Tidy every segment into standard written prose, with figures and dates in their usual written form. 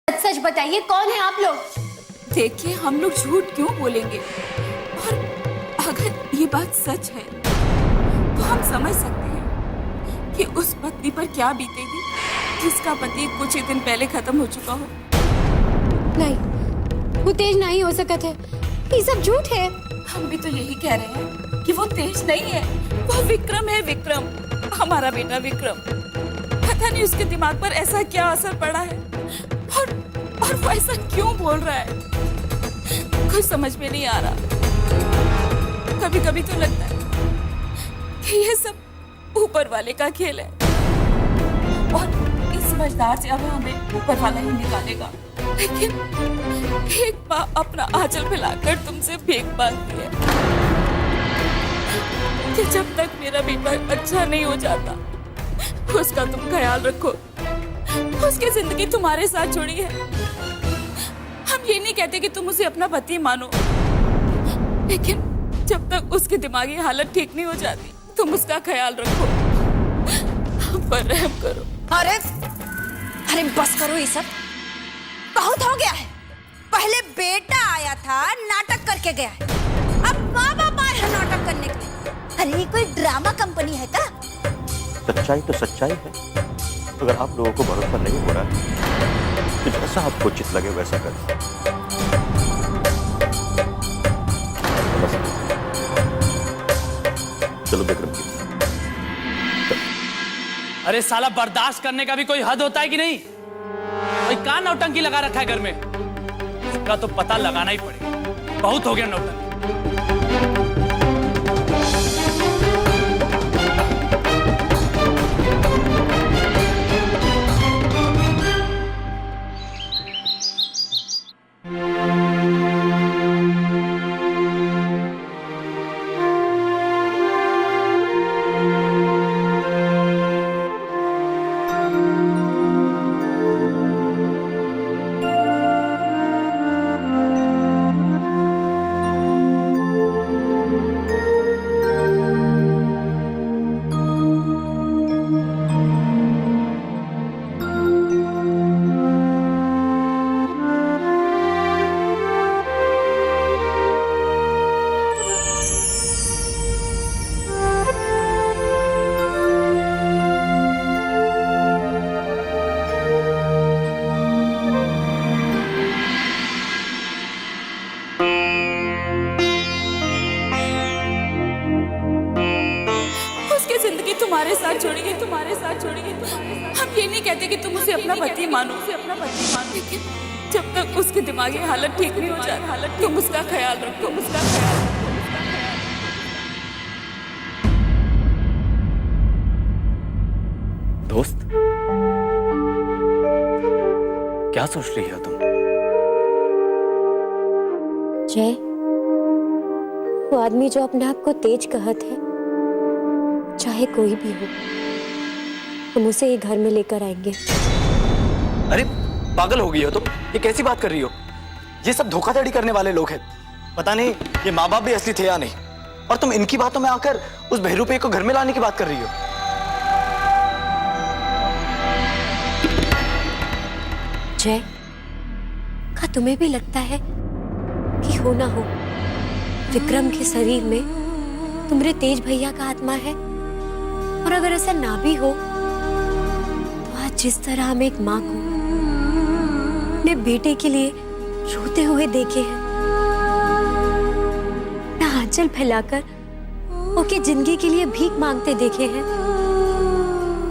सच सच बताइए, कौन है आप लोग? देखिए, हम लोग झूठ क्यों बोलेंगे? और अगर ये बात सच है तो हम समझ सकते हैं कि उस पत्नी पर क्या बीतेगी जिसका पति कुछ ही दिन पहले खत्म हो चुका हो। नहीं, वो तेज नहीं हो सकत है, ये सब झूठ है। हम भी तो यही कह रहे हैं कि वो तेज नहीं है, वो विक्रम है। विक्रम, हमारा बेटा विक्रम। पता नहीं उसके दिमाग पर ऐसा क्या असर पड़ा है और वो ऐसा क्यों बोल रहा है, कुछ समझ में नहीं आ रहा। कभी कभी तो लगता है कि ये सब ऊपर वाले का खेल है और इस समझदार से अब हमें ऊपर वाला ही निकालेगा। लेकिन एक माँ अपना आंचल फैलाकर तुमसे भीख मांगती है कि जब तक मेरा बेटा अच्छा नहीं हो जाता उसका तुम ख्याल रखो, उसकी जिंदगी तुम्हारे साथ जुड़ी है। हम ये नहीं कहते कि तुम उसे अपना पति मानो, लेकिन जब तक उसकी दिमागी हालत ठीक नहीं हो जाती तुम उसका ख्याल रखो, हम पर रहम करो। अरे अरे बस करो, ये सब बहुत हो गया है। पहले बेटा आया था, नाटक करके गया है, अब माँ बाप आए हैं नाटक करने के लिए। अरे ये कोई ड्रामा कंपनी है क्या? सच्चाई तो सच्चाई है। अगर आप लोगों को भरोसा नहीं हो रहा तो जैसा आपको उचित लगे वैसा करें। चलो विक्रम जी। अरे साला, बर्दाश्त करने का भी कोई हद होता है कि नहीं? भाई क्या नौटंकी लगा रखा है घर में? इसका तो पता लगाना ही पड़ेगा। बहुत हो गया नौटंकी। तुम्हारे साथ छोड़िए, तुम्हारे साथ छोड़िए। हम ये नहीं कहते कि तुम उसे अपना पति मानो, लेकिन जब तक उसकी दिमागी हालत ठीक नहीं हो जाती तुम उसका ख्याल रखो, उसका ख्याल रखो। दोस्त, क्या सोच रही हो तुम? जय, वो आदमी जो अपने आप को तेज कहत है, चाहे कोई भी हो, हम उसे ही घर में लेकर आएंगे। अरे पागल हो गई हो तुम? ये कैसी बात कर रही हो? ये सब धोखाधड़ी करने वाले लोग हैं। पता नहीं ये माँ बाप भी असली थे या नहीं, और तुम इनकी बातों में आकर उस बहरूपे को घर में लाने की बात कर रही हो। जय, क्या तुम्हें भी लगता है कि हो ना हो विक्रम के शरीर में तुम्हारे तेज भैया का आत्मा है? और अगर ऐसा ना भी हो तो आज जिस तरह हम एक माँ को अपने बेटे के लिए रोते हुए देखे हैं, ना आंचल फैलाकर ओके जिंदगी के लिए भीख मांगते देखे हैं,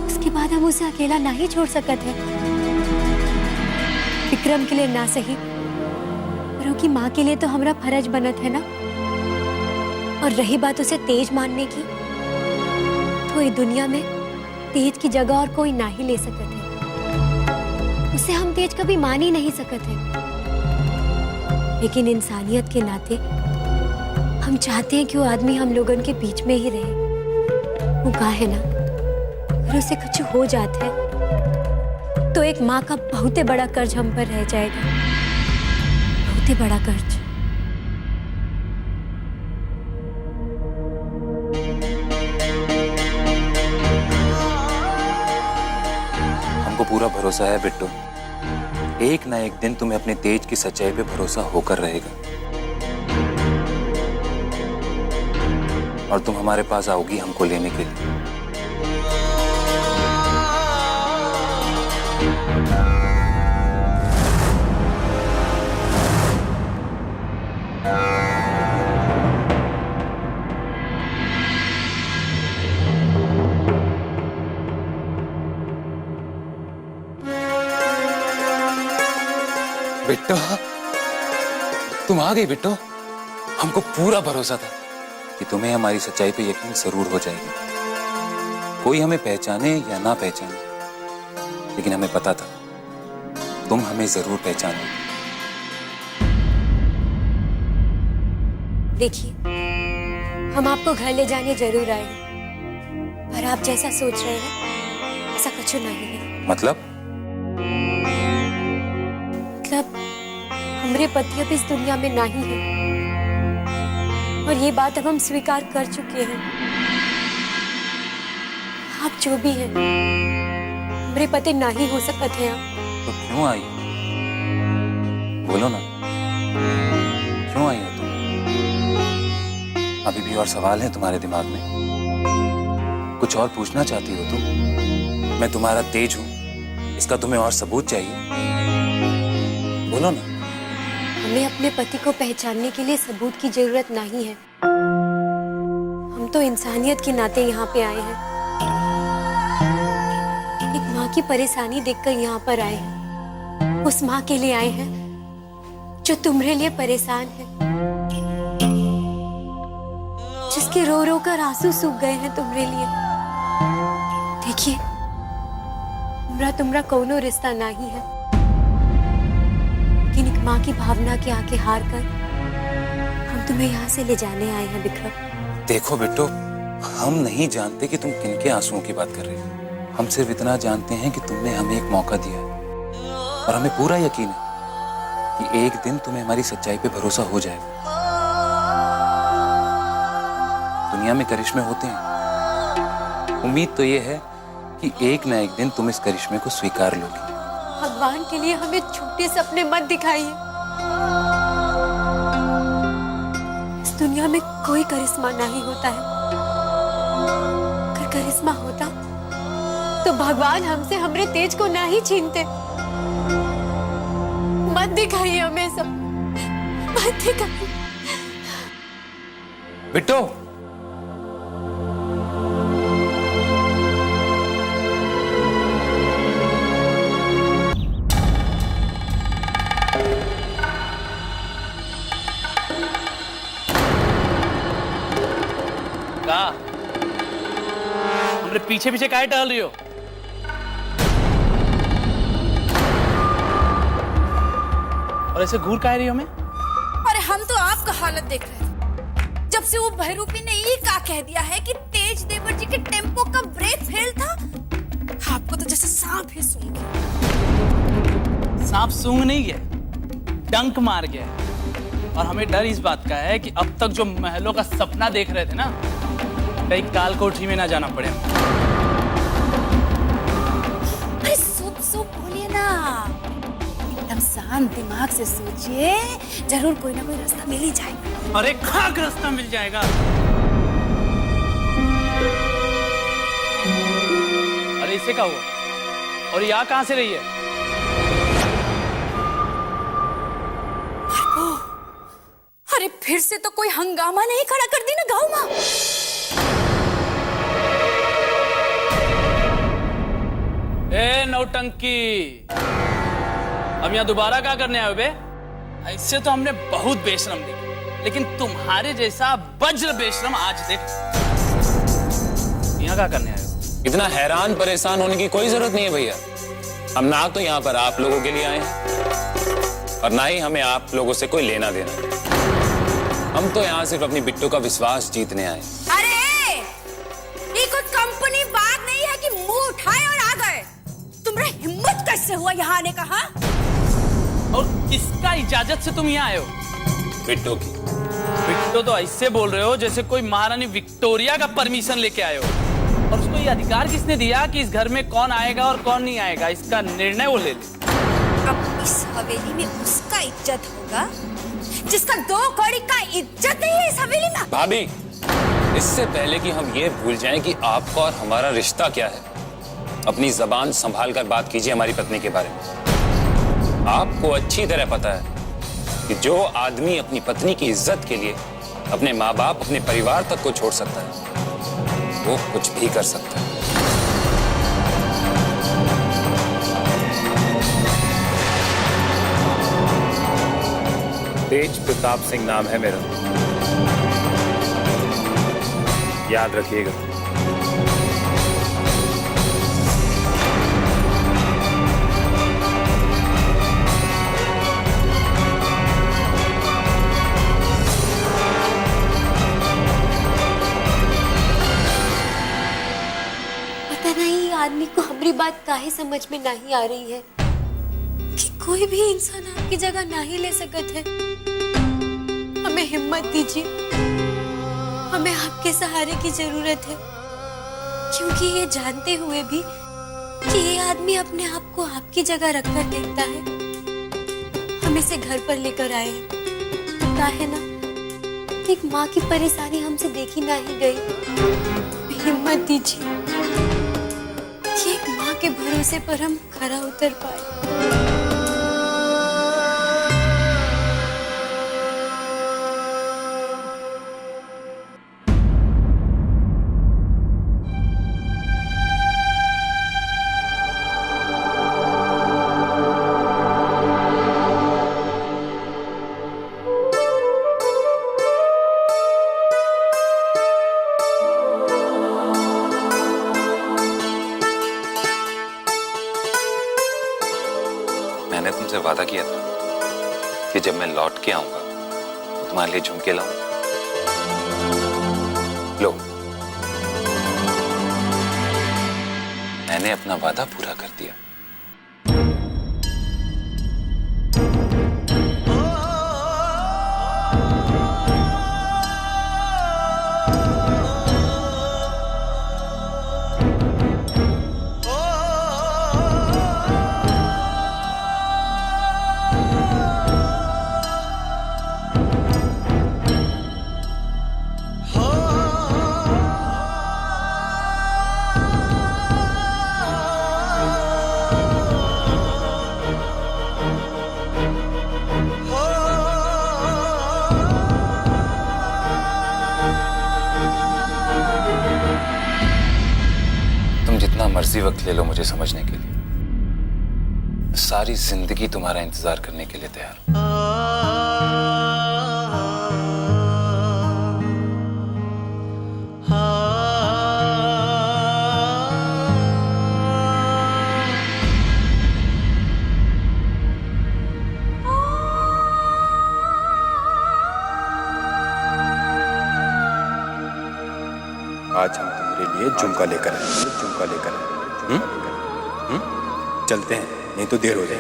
उसके बाद हम उसे अकेला नहीं छोड़ सकते हैं। विक्रम के लिए ना सही, पर उसकी माँ के लिए तो हमारा फर्ज बनत है ना। और रही बात उसे तेज मानने की, तो ये दुनिया में तेज की जगह और कोई ना ही ले सकते है। उसे हम तेज कभी मान ही नहीं सकते हैं, लेकिन इंसानियत के नाते हम चाहते हैं कि वो आदमी हम लोगों के बीच में ही रहे। वो कहा है ना, अगर उसे कुछ हो जाता है तो एक माँ का बहुत बड़ा कर्ज हम पर रह जाएगा, बहुत बड़ा कर्ज। पूरा भरोसा है बिट्टू, एक ना एक दिन तुम्हें अपने तेज की सच्चाई पे भरोसा होकर रहेगा और तुम हमारे पास आओगी हमको लेने के लिए। बिट्टो, तुम आ गई बिट्टो। हमको पूरा भरोसा था कि तुम्हें हमारी सच्चाई पे यकीन जरूर हो जाएगा। कोई हमें पहचाने या ना पहचाने, लेकिन हमें पता था तुम हमें जरूर पहचानोगे। देखिए, हम आपको घर ले जाने जरूर आए हैं, पर आप जैसा सोच रहे हैं ऐसा कुछ नहीं है। मतलब हमारे पति अब इस दुनिया में नहीं है और ये बात अब हम स्वीकार कर चुके हैं। आप जो भी हैं, हमारे पति नहीं हो सकते हैं आप। तो क्यों आई? बोलो ना, क्यों आई हो तुम? अभी भी और सवाल है तुम्हारे दिमाग में? कुछ और पूछना चाहती हो तुम? मैं तुम्हारा तेज हूं, इसका तुम्हें और सबूत चाहिए? बोलो ना। हमें अपने पति को पहचानने के लिए सबूत की जरूरत नहीं है। हम तो इंसानियत के नाते यहाँ पे आए हैं। एक माँ की परेशानी देखकर यहाँ पर आए हैं। उस माँ के लिए आए हैं जो तुम्हारे लिए परेशान है, जिसके रो रो कर आंसू सूख गए हैं तुम्हारे लिए। देखिए, तुम्हारा कोनो रिश्ता नहीं है, लेकिन एक माँ की भावना के आगे हार कर हम तुम्हें यहाँ से ले जाने आए हैं विक्रम। देखो बिट्टो, हम नहीं जानते कि तुम किनके आंसुओं की बात कर रही हो। हम सिर्फ इतना जानते हैं कि तुमने हमें एक मौका दिया है और हमें पूरा यकीन है कि एक दिन तुम्हें हमारी सच्चाई पे भरोसा हो जाएगा। दुनिया में करिश्मे होते हैं, उम्मीद तो ये है कि एक ना एक दिन तुम इस करिश्मे को स्वीकार लोगी। भगवान के लिए हमें छोटे सपने मत दिखाइए। इस दुनिया में कोई करिश्मा नहीं होता है। अगर करिश्मा होता तो भगवान हमसे हमरे तेज को नहीं छीनते। मत दिखाइए हमें सब, मत दिखाइए। बिट्टो, हमरे पीछे पीछे काहे टहल रही हो? और ऐसे घूर काहे रही हो हमें? अरे हम तो आपका हालत देख रहे थे। जब से वो बहरूपी ने ये का कह दिया है कि तेज देवर जी के टेम्पो का ब्रेक फेल था, आपको तो जैसे सांप ही सूंघ गया। सांप सूंघ नहीं गया, डंक मार गया। और हमें डर इस बात का है कि अब तक जो महलों का सपना देख रहे थे ना, कहीं काल कोठरी में ना जाना पड़े। अरे सुप सुप बोलिए ना, एकदम शांत दिमाग से सोचिए, जरूर कोई ना कोई रास्ता मिल ही जाएगा। अरे खाक रास्ता मिल जाएगा। अरे इसे क्या हुआ? और यहाँ कहाँ से रही है? अरे फिर से तो कोई हंगामा नहीं खड़ा कर दी ना गांव में। ए नौटंकी, अब यहाँ दोबारा क्या करने आए हो बे? ऐसे तो हमने बहुत बेशरम देखा, लेकिन तुम्हारे जैसा वज्र बेशरम आज देख। यहाँ क्या करने आए हो? इतना हैरान परेशान होने की कोई जरूरत नहीं है भैया। हम ना तो यहाँ पर आप लोगों के लिए आए हैं और ना ही हमें आप लोगों से कोई लेना देना है। हम तो यहाँ सिर्फ अपनी बिट्टू का विश्वास जीतने आए। अरे ये कोई कंपनी बात नहीं है कि मुंह उठाए और आ गए। तुम्हारा हिम्मत कैसे हुआ यहाँ आने का? हाँ, और किसका इजाजत से तुम यहाँ आए हो? बिट्टू की। बिट्टू तो ऐसे बोल रहे हो जैसे कोई महारानी विक्टोरिया का परमिशन लेके आए हो। और उसको ये अधिकार किसने दिया कि इस घर में कौन आएगा और कौन नहीं आएगा? इसका निर्णय वो ले ले। अब इस हवेली में उसका इज्जत होगा जिसका 2 कौड़ी का इज्जत नहीं है इस हवेली में। भाभी, इससे पहले कि हम ये भूल जाएं कि आपका और हमारा रिश्ता क्या है, अपनी जबान संभाल कर बात कीजिए हमारी पत्नी के बारे में। आपको अच्छी तरह पता है कि जो आदमी अपनी पत्नी की इज्जत के लिए अपने माँ बाप, अपने परिवार तक को छोड़ सकता है, वो कुछ भी कर सकता है। तेज प्रताप सिंह नाम है मेरा, याद रखिएगा। पता नहीं आदमी को हमारी बात काहे समझ में नहीं आ रही है कि कोई भी इंसान आपकी जगह नहीं ले सकत है। हमें हिम्मत दीजिए, हमें आपके सहारे की जरूरत है, क्योंकि ये जानते हुए भी कि ये आदमी अपने आप को आपकी जगह रखकर देखता है, हम इसे घर पर लेकर आए हैं। तो काहे ना एक माँ की परेशानी हमसे देखी नहीं गई। हिम्मत दीजिए कि एक माँ के भरोसे पर हम खरा उतर पाए। मैंने तुमसे वादा किया था कि जब मैं लौट के आऊंगा तो तुम्हारे लिए झुमके लाऊंगा। लो, मैंने अपना वादा पूरा कर दिया। जितना मर्जी वक्त ले लो मुझे समझने के लिए, सारी जिंदगी तुम्हारा इंतजार करने के लिए तैयार हूं। आज हम तुम्हारे लिए झुमका लेकर आए, चलते हैं, नहीं तो देर हो जाए।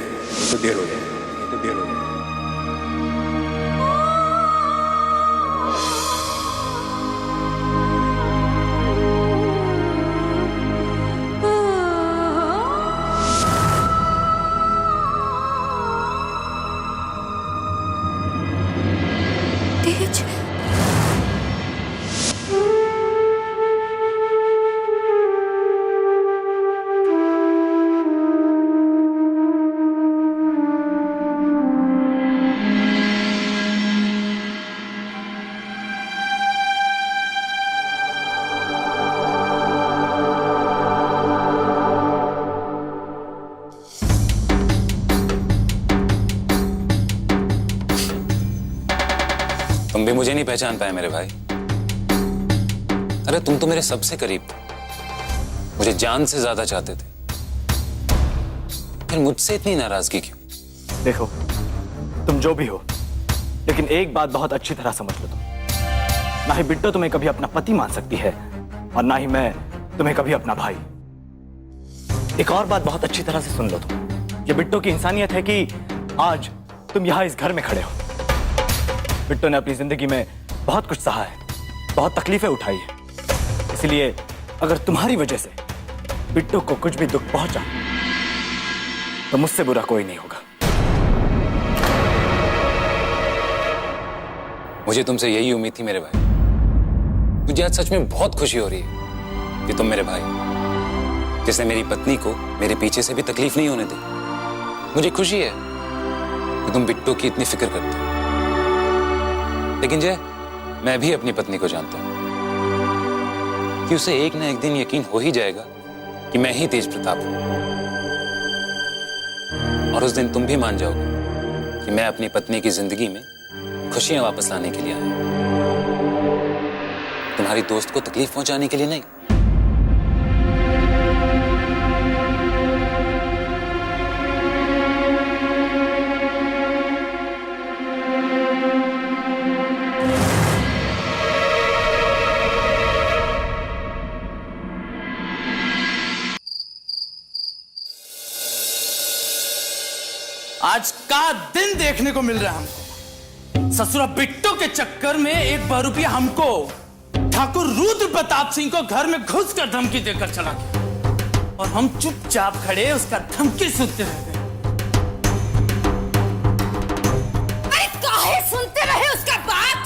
तेज, तुम भी मुझे नहीं पहचान पाए मेरे भाई। अरे तुम तो मेरे सबसे करीब थे, मुझे जान से ज्यादा चाहते थे, फिर मुझसे इतनी नाराजगी क्यों? देखो, तुम जो भी हो, लेकिन एक बात बहुत अच्छी तरह समझ लो, तुम ना ही बिट्टो तुम्हें कभी अपना पति मान सकती है और ना ही मैं तुम्हें कभी अपना भाई। एक और बात बहुत अच्छी तरह से सुन लो तुम, ये बिट्टो की इंसानियत है कि आज तुम यहाँ इस घर में खड़े हो। बिट्टो ने अपनी जिंदगी में बहुत कुछ सहा है, बहुत तकलीफें उठाई है, इसलिए अगर तुम्हारी वजह से बिट्टो को कुछ भी दुख पहुंचा तो मुझसे बुरा कोई नहीं होगा। मुझे तुमसे यही उम्मीद थी मेरे भाई। मुझे आज सच में बहुत खुशी हो रही है कि तुम मेरे भाई, जिसने मेरी पत्नी को मेरे पीछे से भी तकलीफ नहीं होने दी। मुझे खुशी है कि तुम बिट्टो की इतनी फिक्र करते हो। लेकिन जय, मैं भी अपनी पत्नी को जानता हूं कि उसे एक ना एक दिन यकीन हो ही जाएगा कि मैं ही तेज प्रताप हूं। और उस दिन तुम भी मान जाओगे कि मैं अपनी पत्नी की जिंदगी में खुशियां वापस लाने के लिए आया हूं, तुम्हारी दोस्त को तकलीफ पहुंचाने के लिए नहीं। आज का दिन देखने को मिल रहा है हमको। ससुरा बिट्टो के चक्कर में एक बहरूपिया हमको ठाकुर रुद्र प्रताप सिंह को घर में घुस कर धमकी देकर चला गया और हम चुपचाप खड़े उसका धमकी सुनते रह गए। अरे काहे सुनते रहे उसका बात?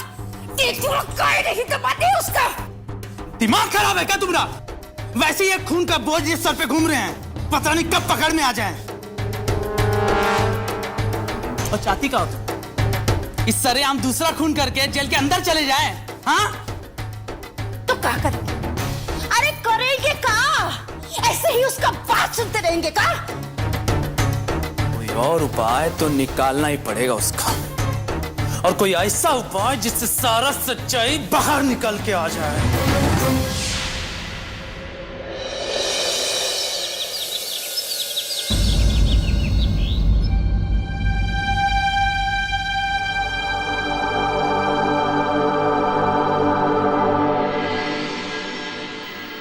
काहे नहीं दबाते उसका? दिमाग खराब है क्या तुम्हारा? वैसे ही एक खून का बोझ इस सर पे घूम रहे हैं, पता नहीं कब पकड़ में आ जाए। और चाहती का होता इस सरेआम दूसरा खून करके जेल के अंदर चले जाए? हाँ तो क्या करेंगे? अरे करेंगे का? ऐसे ही उसका बात सुनते रहेंगे का? कोई और उपाय तो निकालना ही पड़ेगा उसका, और कोई ऐसा उपाय जिससे सारा सच्चाई बाहर निकल के आ जाए।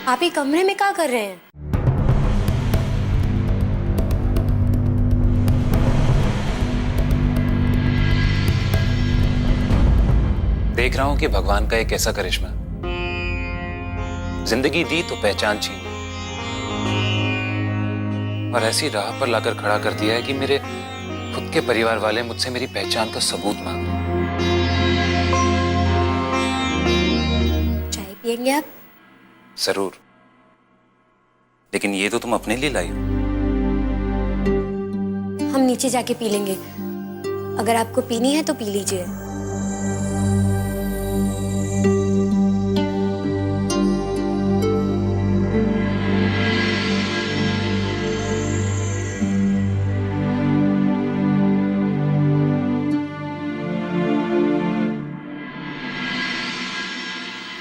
आप ही कमरे में क्या कर रहे हैं? देख रहा हूं कि भगवान का एक ऐसा करिश्मा, जिंदगी दी तो पहचान छीन, और ऐसी राह पर लाकर खड़ा कर दिया है कि मेरे खुद के परिवार वाले मुझसे मेरी पहचान का सबूत मांग रहे हैं। चाय पियेंगे आप? जरूर, लेकिन ये तो तुम अपने लिए लाई हो। हम नीचे जाके पी लेंगे, अगर आपको पीनी है तो पी लीजिए।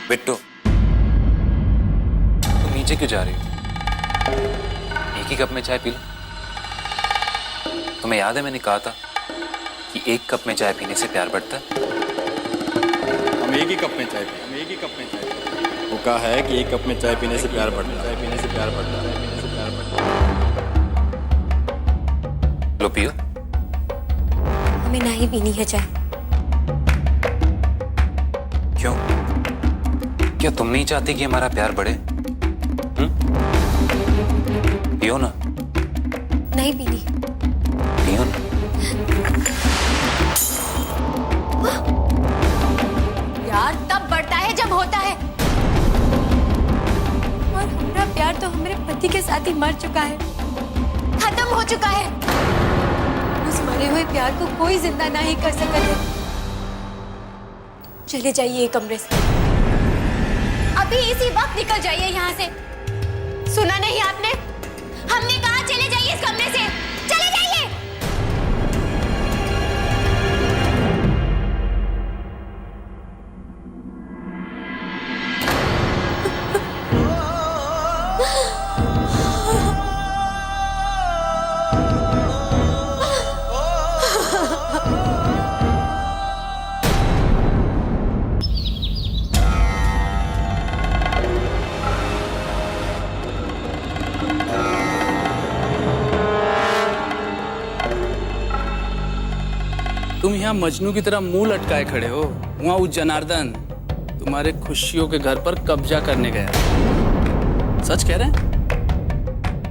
बिट्टो, तुम नीचे क्यों जा रही हो? एक ही कप में चाय पी लो। तुम्हें याद है मैंने कहा था कि एक कप में चाय पीने से प्यार बढ़ता है। हम एक ही कप में चाय पिए, हम एक ही कप में चाय पिए। वो कहा है कि एक कप में चाय पीने से प्यार बढ़ता है, चाय पीने से प्यार बढ़ता है, पीने से प्यार बढ़ता है। लो पियो। हमें नहीं पीनी है चाय। क्यों? क्या तुम नहीं चाहती कि हमारा प्यार बढ़े? पियो ना। नहीं पीनी। पियो ना। प्यार तब बढ़ता है जब होता है, और हमारा प्यार तो हमारे पति के साथ ही मर चुका है, खत्म हो चुका है। उस मरे हुए प्यार को कोई जिंदा नहीं कर सकता है। चले जाइए ये कमरे से, अभी इसी वक्त निकल जाइए यहाँ से। सुना नहीं आपने? हमने कहा चले जाइए इस कमरे से, चले जाइए। तुम यहाँ मजनू की तरह मुंह लटकाए खड़े हो, वहां उस जनार्दन तुम्हारे खुशियों के घर पर कब्जा करने गया। सच कह रहे हैं?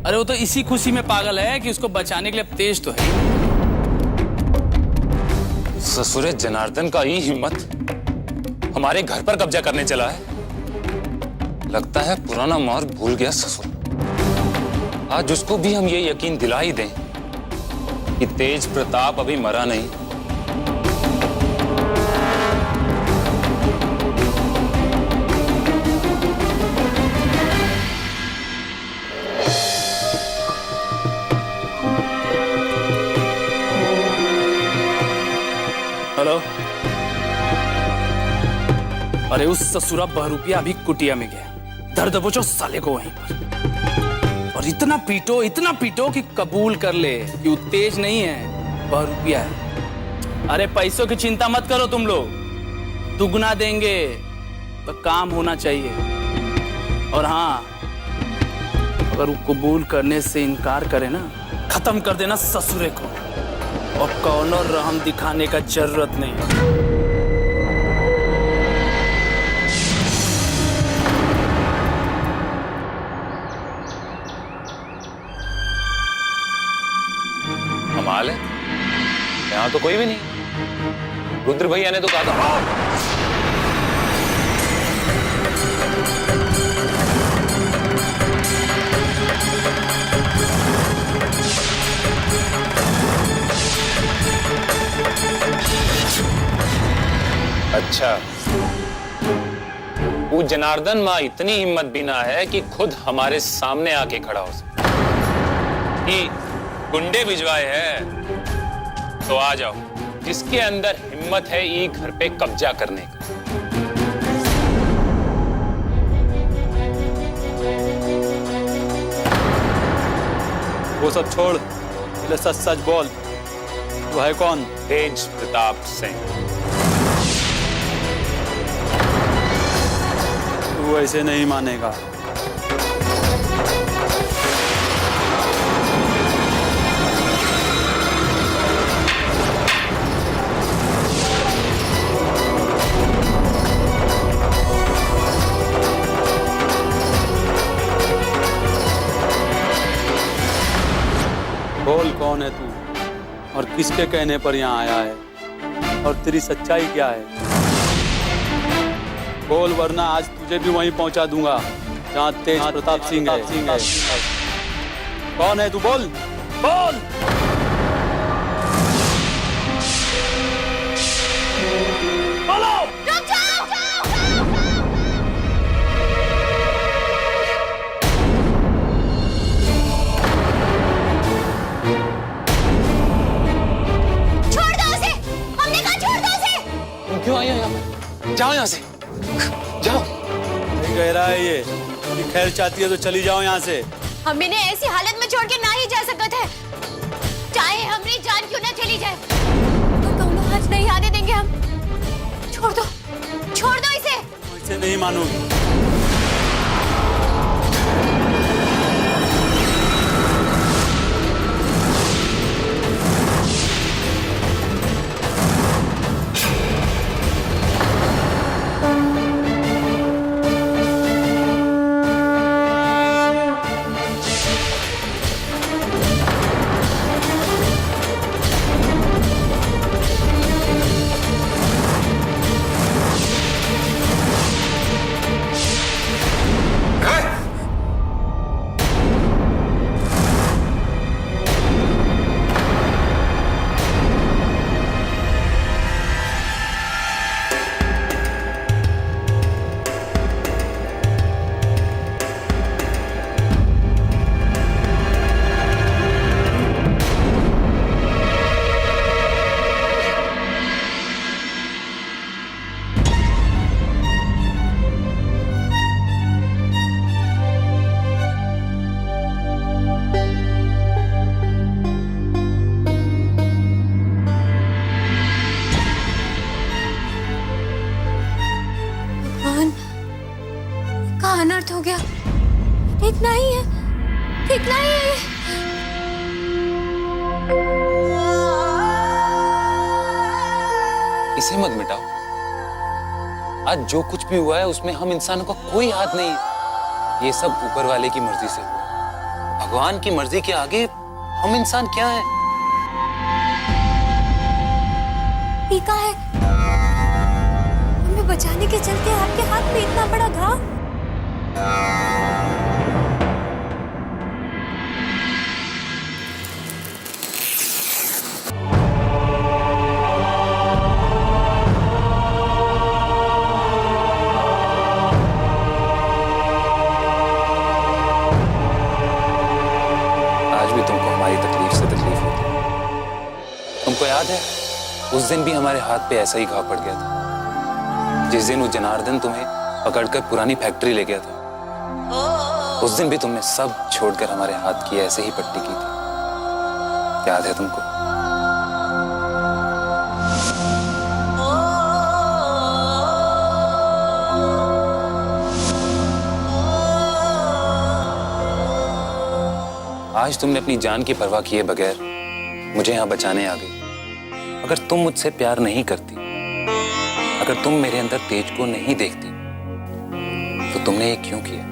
अरे वो तो इसी खुशी में पागल है कि उसको बचाने के लिए अब तेज तो है। ससुरे जनार्दन का ही हिम्मत हमारे घर पर कब्जा करने चला है। लगता है पुराना मार भूल गया ससुर। आज उसको भी हम ये यकीन दिला ही दें कि तेज प्रताप अभी मरा नहीं। हेलो। अरे उस ससुरा बहरूपिया अभी कुटिया में गया। दर्द दबोचो साले को वहीं पर, और इतना पीटो कि कबूल कर ले कि वो तेज नहीं है, बहरूपिया है। अरे पैसों की चिंता मत करो तुम लोग, दुगना देंगे, तो काम होना चाहिए। और हाँ, अगर वो कबूल करने से इनकार करे ना, खत्म कर देना ससुरे को, और कौनो रहम दिखाने का जरूरत नहीं। कमाल है, यहाँ तो कोई भी नहीं। रुद्र भैया ने तो कहा था। अच्छा, वो जनार्दन माँ इतनी हिम्मत भी ना है कि खुद हमारे सामने आके खड़ा हो सके कि गुंडे भिजवाए हैं, तो आ जाओ। जिसके अंदर हिम्मत है ये घर पे कब्जा करने का। वो सब छोड़, पहले सच सच बोल, तू है कौन? तेज प्रताप सिंह। तू ऐसे नहीं मानेगा। बोल, कौन है तू और किसके कहने पर यहाँ आया है, और तेरी सच्चाई क्या है? बोल, वरना आज तुझे भी वहीं पहुंचा दूंगा जहाँ तेज प्रताप सिंह है। कौन है तू? बोल बोल। क्यों आई हो यहाँ पर? जाओ यहाँ से, जाओ। कह रहा है ये कि खैर चाहती है तो चली जाओ यहाँ से। हम इन्हें ऐसी हालत में छोड़ के ना ही जा सकत है, चाहे हमारी जान क्यों ना चली जाए। तो दोनों आज नहीं आने देंगे हम। छोड़ दो इसे। इसे नहीं मानूंगी। अनर्थ हो गया। ठीक नहीं है, ठीक नहीं है। इसे मत मिटाओ। आज जो कुछ भी हुआ है उसमें हम इंसानों का कोई हाथ नहीं है। ये सब ऊपर वाले की मर्जी से हुआ। भगवान की मर्जी के आगे हम इंसान क्या है? टीका है, हमें बचाने के चलते आपके हाथ में इतना बड़ा घाव। आज भी तुमको हमारी तकलीफ से तकलीफ होती है। तुमको याद है उस दिन भी हमारे हाथ पे ऐसा ही घाव पड़ गया था, जिस दिन वो जनार्दन तुम्हें पकड़कर पुरानी फैक्ट्री ले गया था। उस दिन भी तुमने सब छोड़कर हमारे हाथ की ऐसे ही पट्टी की थी, याद है तुमको? आज तुमने अपनी जान की परवाह किए बगैर मुझे यहां बचाने आ गई। अगर तुम मुझसे प्यार नहीं करती, अगर तुम मेरे अंदर तेज को नहीं देखती, तो तुमने ये क्यों किया?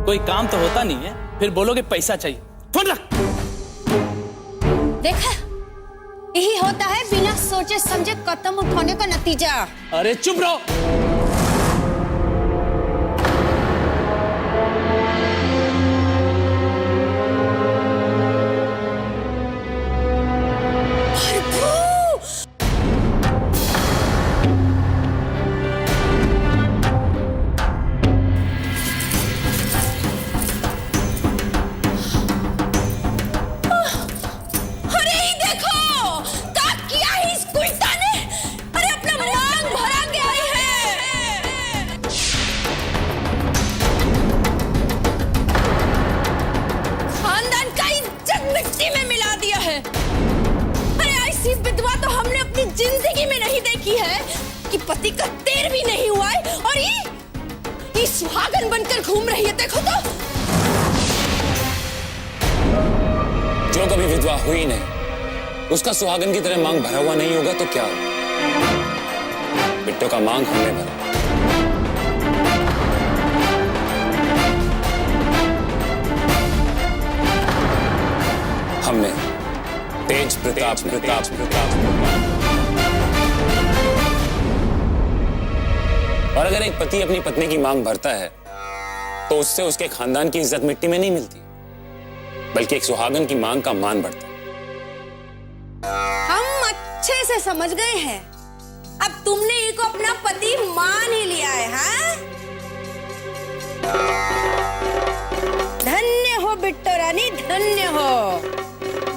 कोई काम तो होता नहीं है, फिर बोलोगे पैसा चाहिए। फोन रख। देखा, यही होता है बिना सोचे समझे कदम उठाने का नतीजा। अरे चुप रहो। जिंदगी में नहीं देखी है कि पति का तेर भी नहीं हुआ है और ये सुहागन बनकर घूम रही है। देखो तो, जो कभी विधवा हुई नहीं, उसका सुहागन की तरह मांग भरा हुआ नहीं होगा तो क्या होगा? बिट्टो का मांग हमने भरा। हमने तेज प्रताप। और अगर एक पति अपनी पत्नी की मांग भरता है तो उससे उसके खानदान की इज्जत मिट्टी में नहीं मिलती, बल्कि एक सुहागन की मांग का मान बढ़ता है। हम अच्छे से समझ गए हैं। अब तुमने ये को अपना पति मान ही लिया है, हाँ? धन्य हो बिट्टो रानी, धन्य हो।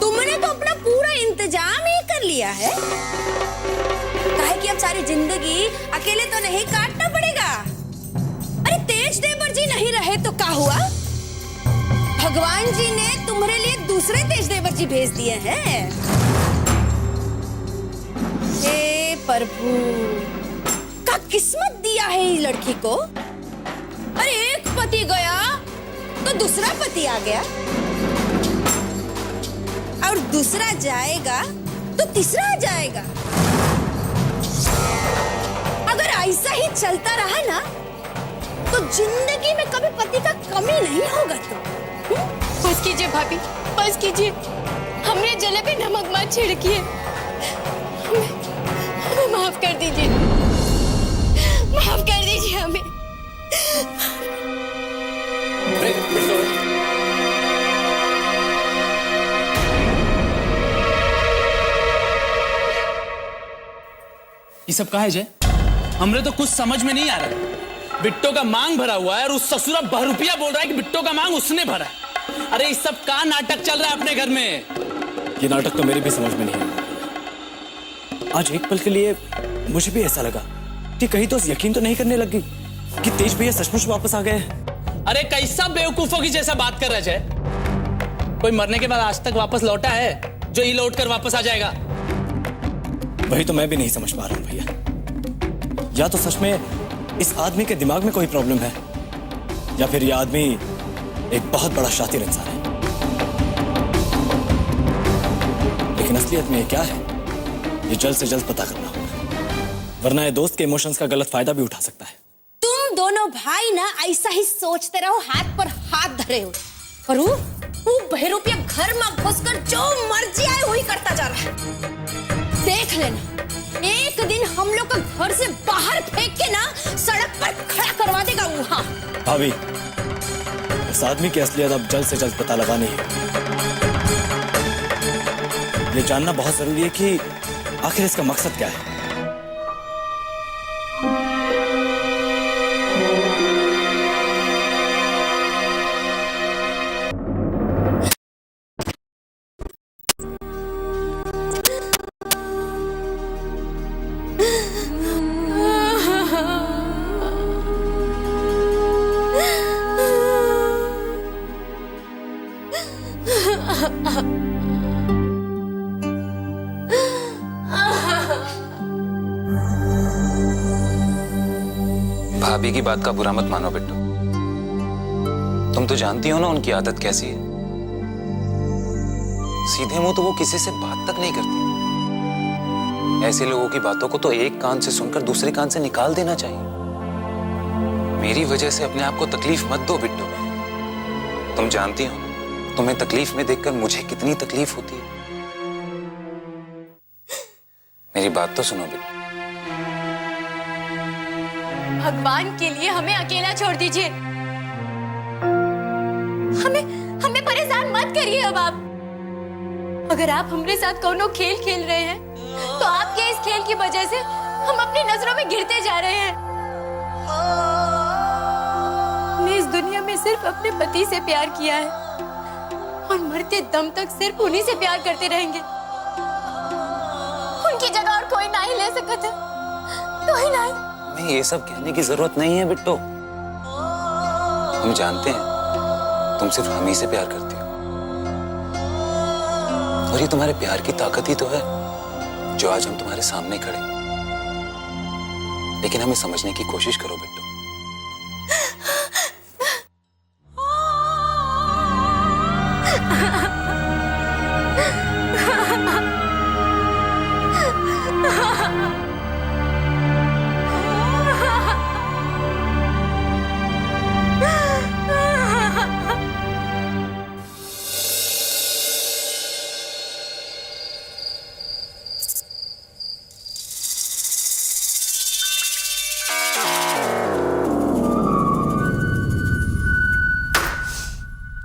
तुमने तो अपना पूरा इंतजाम ही कर लिया है। काहे कि अब सारी जिंदगी अकेले तो नहीं काटना पड़ेगा। अरे तेज देवर जी नहीं रहे तो क्या हुआ? भगवान जी ने तुम्हारे लिए दूसरे तेज देवर जी भेज दिए हैं। हे प्रभु, का किस्मत दिया है इस लड़की को। अरे एक पति गया तो दूसरा पति आ गया, और दूसरा जाएगा तो तीसरा आ जाएगा। अगर ऐसा ही चलता रहा ना तो जिंदगी में कभी पति का कमी नहीं होगा। तो बस कीजिए भाभी, बस कीजिए। हमने जले पे नमक मत छिड़किए। हमें माफ कर दीजिए, माफ कर दीजिए हमें। ये सब कहा है जय? हमरे तो कुछ समझ में नहीं आ रहा। बिट्टो का मांग भरा हुआ है और उस ससुरा बहरूपिया बोल रहा है कि बिट्टो का मांग उसने भरा है। अरे इस सब का नाटक चल रहा है अपने घर में? ये नाटक तो मेरे भी समझ में नहीं आया। आज एक पल के लिए मुझे भी ऐसा लगा कि कहीं तो यकीन तो नहीं करने लगी कि तेज भैया सचमुच वापस आ गए हैं। अरे कैसा बेवकूफों की जैसा बात कर रहा है जय? कोई मरने के बाद आज तक वापस लौटा है जो ही लौट कर वापस आ जाएगा? वही तो मैं भी नहीं समझ पा रहा हूं भैया। या तो सच में इस आदमी के दिमाग में कोई प्रॉब्लम है, या फिर यह आदमी एक बहुत बड़ा शातिर इंसान है। लेकिन असलियत में ये क्या है, ये जल्द से जल्द पता करना होगा, वरना ये दोस्त के इमोशंस का गलत फायदा भी उठा सकता है। तुम दोनों भाई ना ऐसा ही सोचते रहो, हाथ पर हाथ धरे हो। और वो बहरूपिया घर में घुसकर जो मर्जी आए वही करता जा रहा है। देख लेना, एक दिन हम लोग को घर से बाहर फेंक के ना सड़क पर खड़ा करवा देगा वहां। भाभी, इस आदमी की असलियत अब जल्द से जल्द पता लगानी है। ये जानना बहुत जरूरी है कि आखिर इसका मकसद क्या है। भाभी की बात का बुरा मत मानो बिट्टू। तुम तो जानती हो ना उनकी आदत कैसी है। सीधे मुंह तो वो किसी से बात तक नहीं करती। ऐसे लोगों की बातों को तो एक कान से सुनकर दूसरे कान से निकाल देना चाहिए। मेरी वजह से अपने आप को तकलीफ मत दो बिट्टू। तुम जानती हो तुम्हें तकलीफ में देखकर मुझे कितनी तकलीफ होती है। मेरी बात तो सुनो बिट्टू। भगवान के लिए हमें अकेला छोड़ दीजिए। हमें परेशान मत करिए। अब आप अगर आप हमारे साथ कोनो खेल खेल रहे हैं तो आपके इस खेल की वजह से हम अपनी नजरों में गिरते जा रहे हैं। हमने इस दुनिया में सिर्फ अपने पति से प्यार किया है और मरते दम तक सिर्फ उन्हीं से प्यार करते रहेंगे। उनकी जगह और कोई ना ही ले सकता है, कोई ना ही। नहीं, ये सब कहने की जरूरत नहीं है बिट्टू। हम जानते हैं तुम सिर्फ हम ही से प्यार करती हो, और ये तुम्हारे प्यार की ताकत ही तो है जो आज हम तुम्हारे सामने खड़े हैं। लेकिन हमें समझने की कोशिश करो बिट्टू।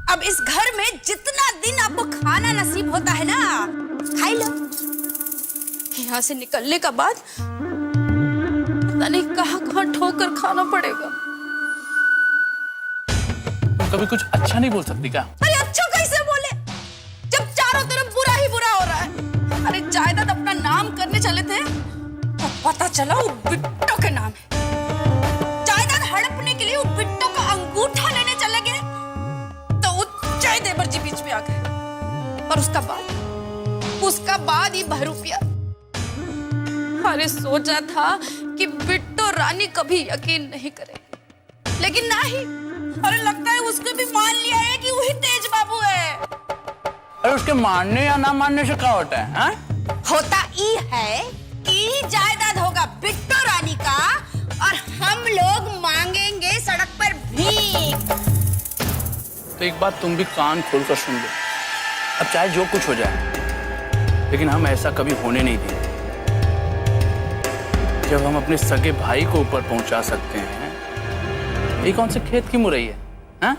अब इस घर में जितना दिन आपको खाना नसीब होता है ना, खाई लो। यहाँ से निकलने का बाद पता नहीं कहाँ ठोकर खाना पड़ेगा। तुम कभी कुछ अच्छा नहीं बोल सकती क्या? अरे अच्छा कैसे बोले जब चारों तरफ बुरा ही बुरा हो रहा है। अरे जायदाद अपना नाम करने चले थे तो पता चला वो बिट्टो के नाम है। जायदाद हड़पने के लिए वो बिट्टो का अंगूठा लेने चले गए तो वो जय देवर जी बीच में आ गए। और उसका बाद ही बहरूपिया। अरे सोचा था कि बिट्टो रानी कभी यकीन नहीं करेगी, लेकिन नहीं। अरे लगता है उसको भी मान लिया है कि वही तेज बाबू है। अरे उसके मानने या ना मानने से क्या होता है? हा? होता ही है कि जायदाद होगा बिट्टो रानी का और हम लोग मांगेंगे सड़क पर भीख। तो एक बात तुम भी कान खोलकर सुन लो। अब चाहे जो कुछ हो जाए, लेकिन हम ऐसा कभी होने नहीं देंगे। जब हम अपने सगे भाई को ऊपर पहुंचा सकते हैं, ये कौन से खेत की मुरई है? हाँ?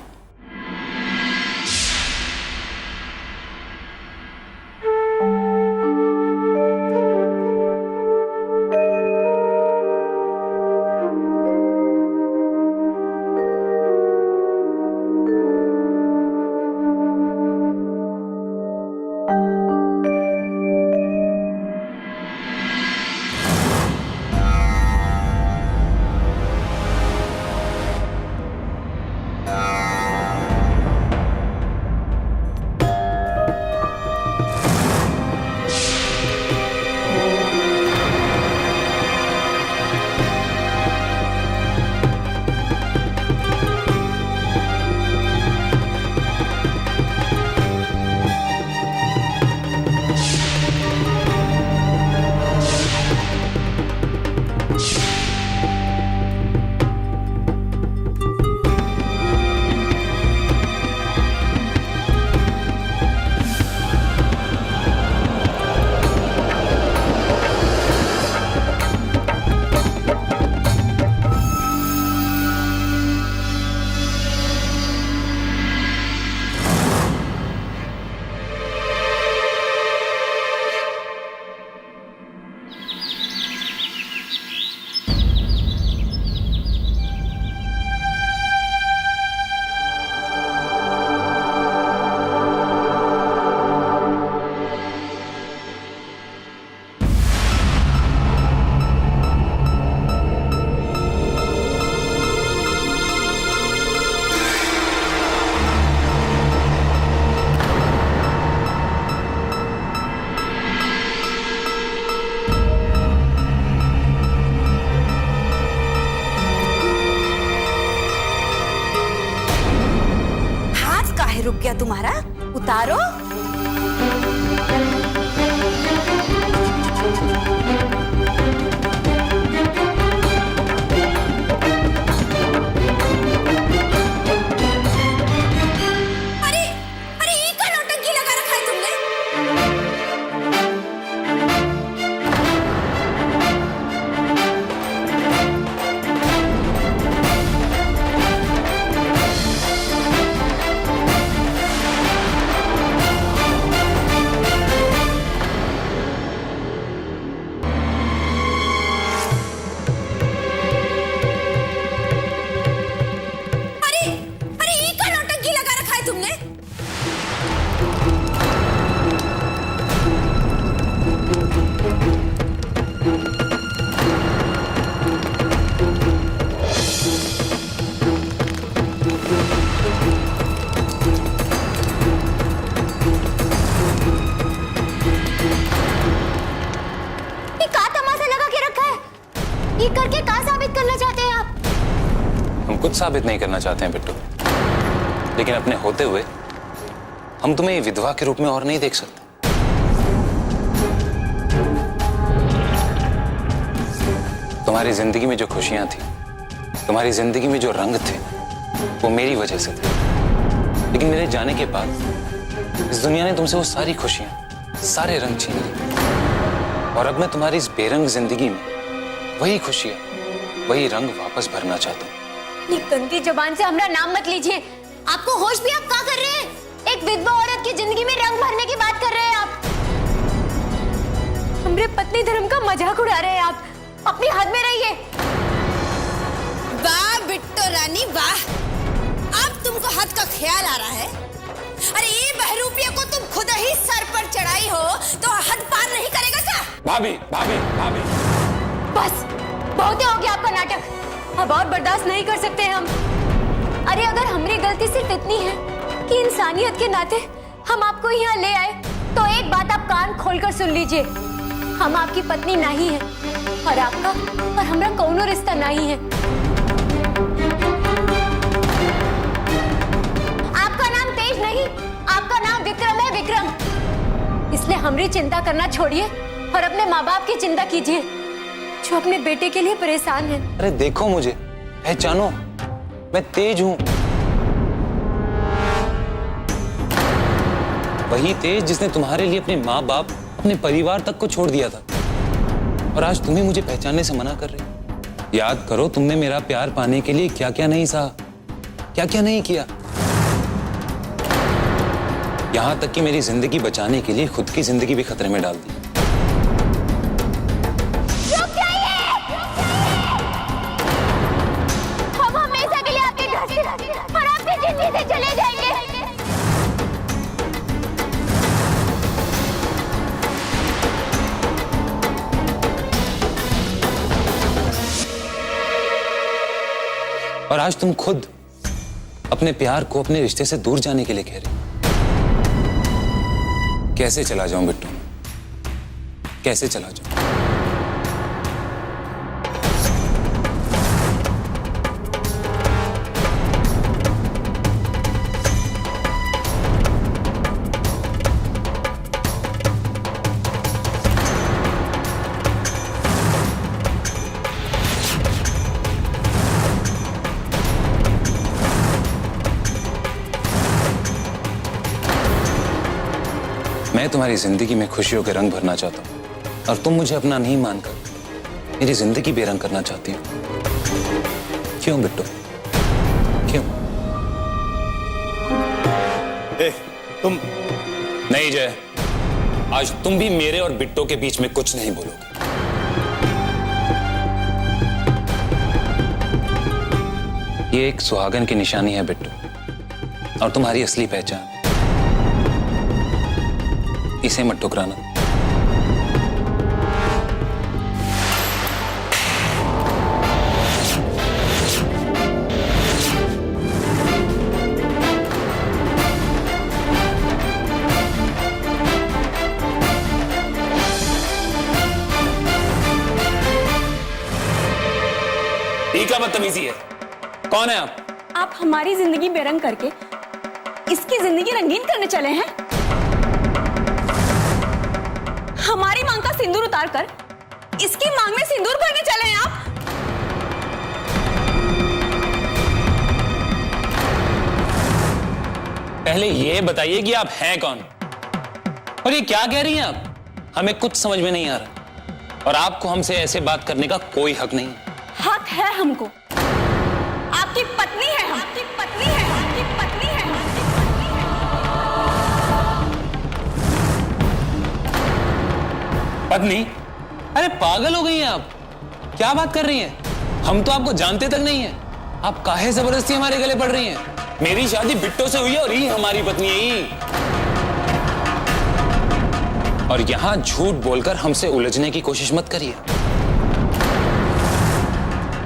रुक गया तुम्हारा? उतारो। अरे अरे ये क्या नौटंकी लगा रखा है तुमने? ये करके क्या साबित करना चाहते हैं आप? हम कुछ साबित नहीं करना चाहते हैं बिट्टू, लेकिन अपने होते हुए हम तुम्हें विधवा के रूप में और नहीं देख सकते। तुम्हारी जिंदगी में जो खुशियां थी, तुम्हारी जिंदगी में जो रंग थे, वो मेरी वजह से थे। लेकिन मेरे जाने के बाद इस दुनिया ने तुमसे वो सारी खुशियां, सारे रंग छीन लिए, और अब मैं तुम्हारी इस बेरंग जिंदगी में वही खुशियां, वही रंग वापस भरना चाहता हूँ। ये गंदी जुबान से हमारा नाम मत लीजिए। आपको होश भी आप क्या कर रहे हैं? एक विधवा औरत की जिंदगी में रंग भरने की बात कर रहे हैं आप। हमरे पत्नी धर्म का मजाक उड़ा रहे हैं आप। अपनी हद में रहिए। वाह बिट्टो रानी वाह, अब तुमको हद का ख्याल आ रहा है। अरे ये बहरूपिया को तुम खुद ही सर पर चढ़ाई हो तो हद पार नहीं करेगा क्या? भाभी भाभी भाभी, बस बहुत हो गया आपका नाटक। अब और बर्दाश्त नहीं कर सकते हम। अरे अगर हमारी गलती सिर्फ इतनी है कि इंसानियत के नाते हम आपको यहाँ ले आए, तो एक बात आप कान खोलकर सुन लीजिए। हम आपकी पत्नी नहीं है, और आपका और हमारा कौनो रिश्ता नहीं है। आपका नाम तेज नहीं, आपका नाम विक्रम है, विक्रम। इसलिए हमारी चिंता करना छोड़िए और अपने माँ बाप की चिंता कीजिए, जो अपने बेटे के लिए परेशान है। अरे देखो मुझे, पहचानो, मैं तेज हूं। वही तेज जिसने तुम्हारे लिए अपने माँ बाप अपने परिवार तक को छोड़ दिया था, और आज तुम ही मुझे पहचानने से मना कर रही हो। याद करो, तुमने मेरा प्यार पाने के लिए क्या क्या नहीं सहा, क्या क्या नहीं किया। यहां तक कि मेरी जिंदगी बचाने के लिए खुद की जिंदगी भी खतरे में डाल दी। हम हमेशा के लिए आपके घर से और आपकी जिंदगी से चले जाएंगे। और आज तुम खुद अपने प्यार को अपने रिश्ते से दूर जाने के लिए कह रही हो। कैसे चला जाऊं बिट्टू, कैसे चला जाऊं? मैं तुम्हारी जिंदगी में खुशियों के रंग भरना चाहता हूं, और तुम मुझे अपना नहीं मानकर मेरी जिंदगी बेरंग करना चाहती हो। क्यों बिट्टू, क्यों? तुम नहीं जय, आज तुम भी मेरे और बिट्टो के बीच में कुछ नहीं बोलोगे। ये एक सुहागन की निशानी है बिट्टू, और तुम्हारी असली पहचान। इसे मत ठुकराना। ये क्या बदतमीजी है? कौन है आप? आप हमारी जिंदगी बेरंग करके इसकी जिंदगी रंगीन करने चले हैं। हमारी मांग का सिंदूर उतारकर इसकी मांग में सिंदूर भरने चले हैं आप। पहले ये बताइए कि आप हैं कौन, और ये क्या कह रही हैं आप? हमें कुछ समझ में नहीं आ रहा, और आपको हमसे ऐसे बात करने का कोई हक नहीं। हक है हमको। आपकी पत्नी है हम। आपकी पत्नी है, आपकी पत्नी है, आपकी पत्नी है। पत्नी? अरे पागल हो गई हैं आप, क्या बात कर रही हैं? हम तो आपको जानते तक नहीं हैं। आप काहे जबरदस्ती हमारे गले पड़ रही हैं? मेरी शादी बिट्टो से हुई है, और ये हमारी पत्नी है ही। और यहां झूठ बोलकर हमसे उलझने की कोशिश मत करिए।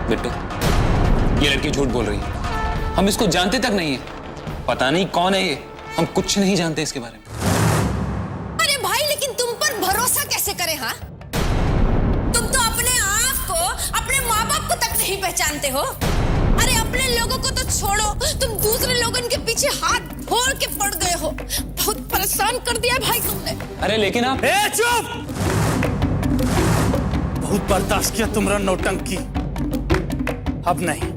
बिट्टू, ये लड़की झूठ बोल रही है, हम इसको जानते तक नहीं है। पता नहीं कौन है ये, हम कुछ नहीं जानते इसके बारे में। अरे भाई, लेकिन तुम पर भरोसा कैसे करें? हाँ, तुम तो अपने आप को, अपने माँ बाप को तक नहीं पहचानते हो। अरे अपने लोगों को तो छोड़ो, तुम दूसरे लोगों के पीछे हाथ फोड़ के पड़ गए हो। बहुत परेशान कर दिया भाई तुमने। अरे लेकिन आप चुप! बहुत बर्दाश्त किया तुम्हारा नौटंकी, अब नहीं।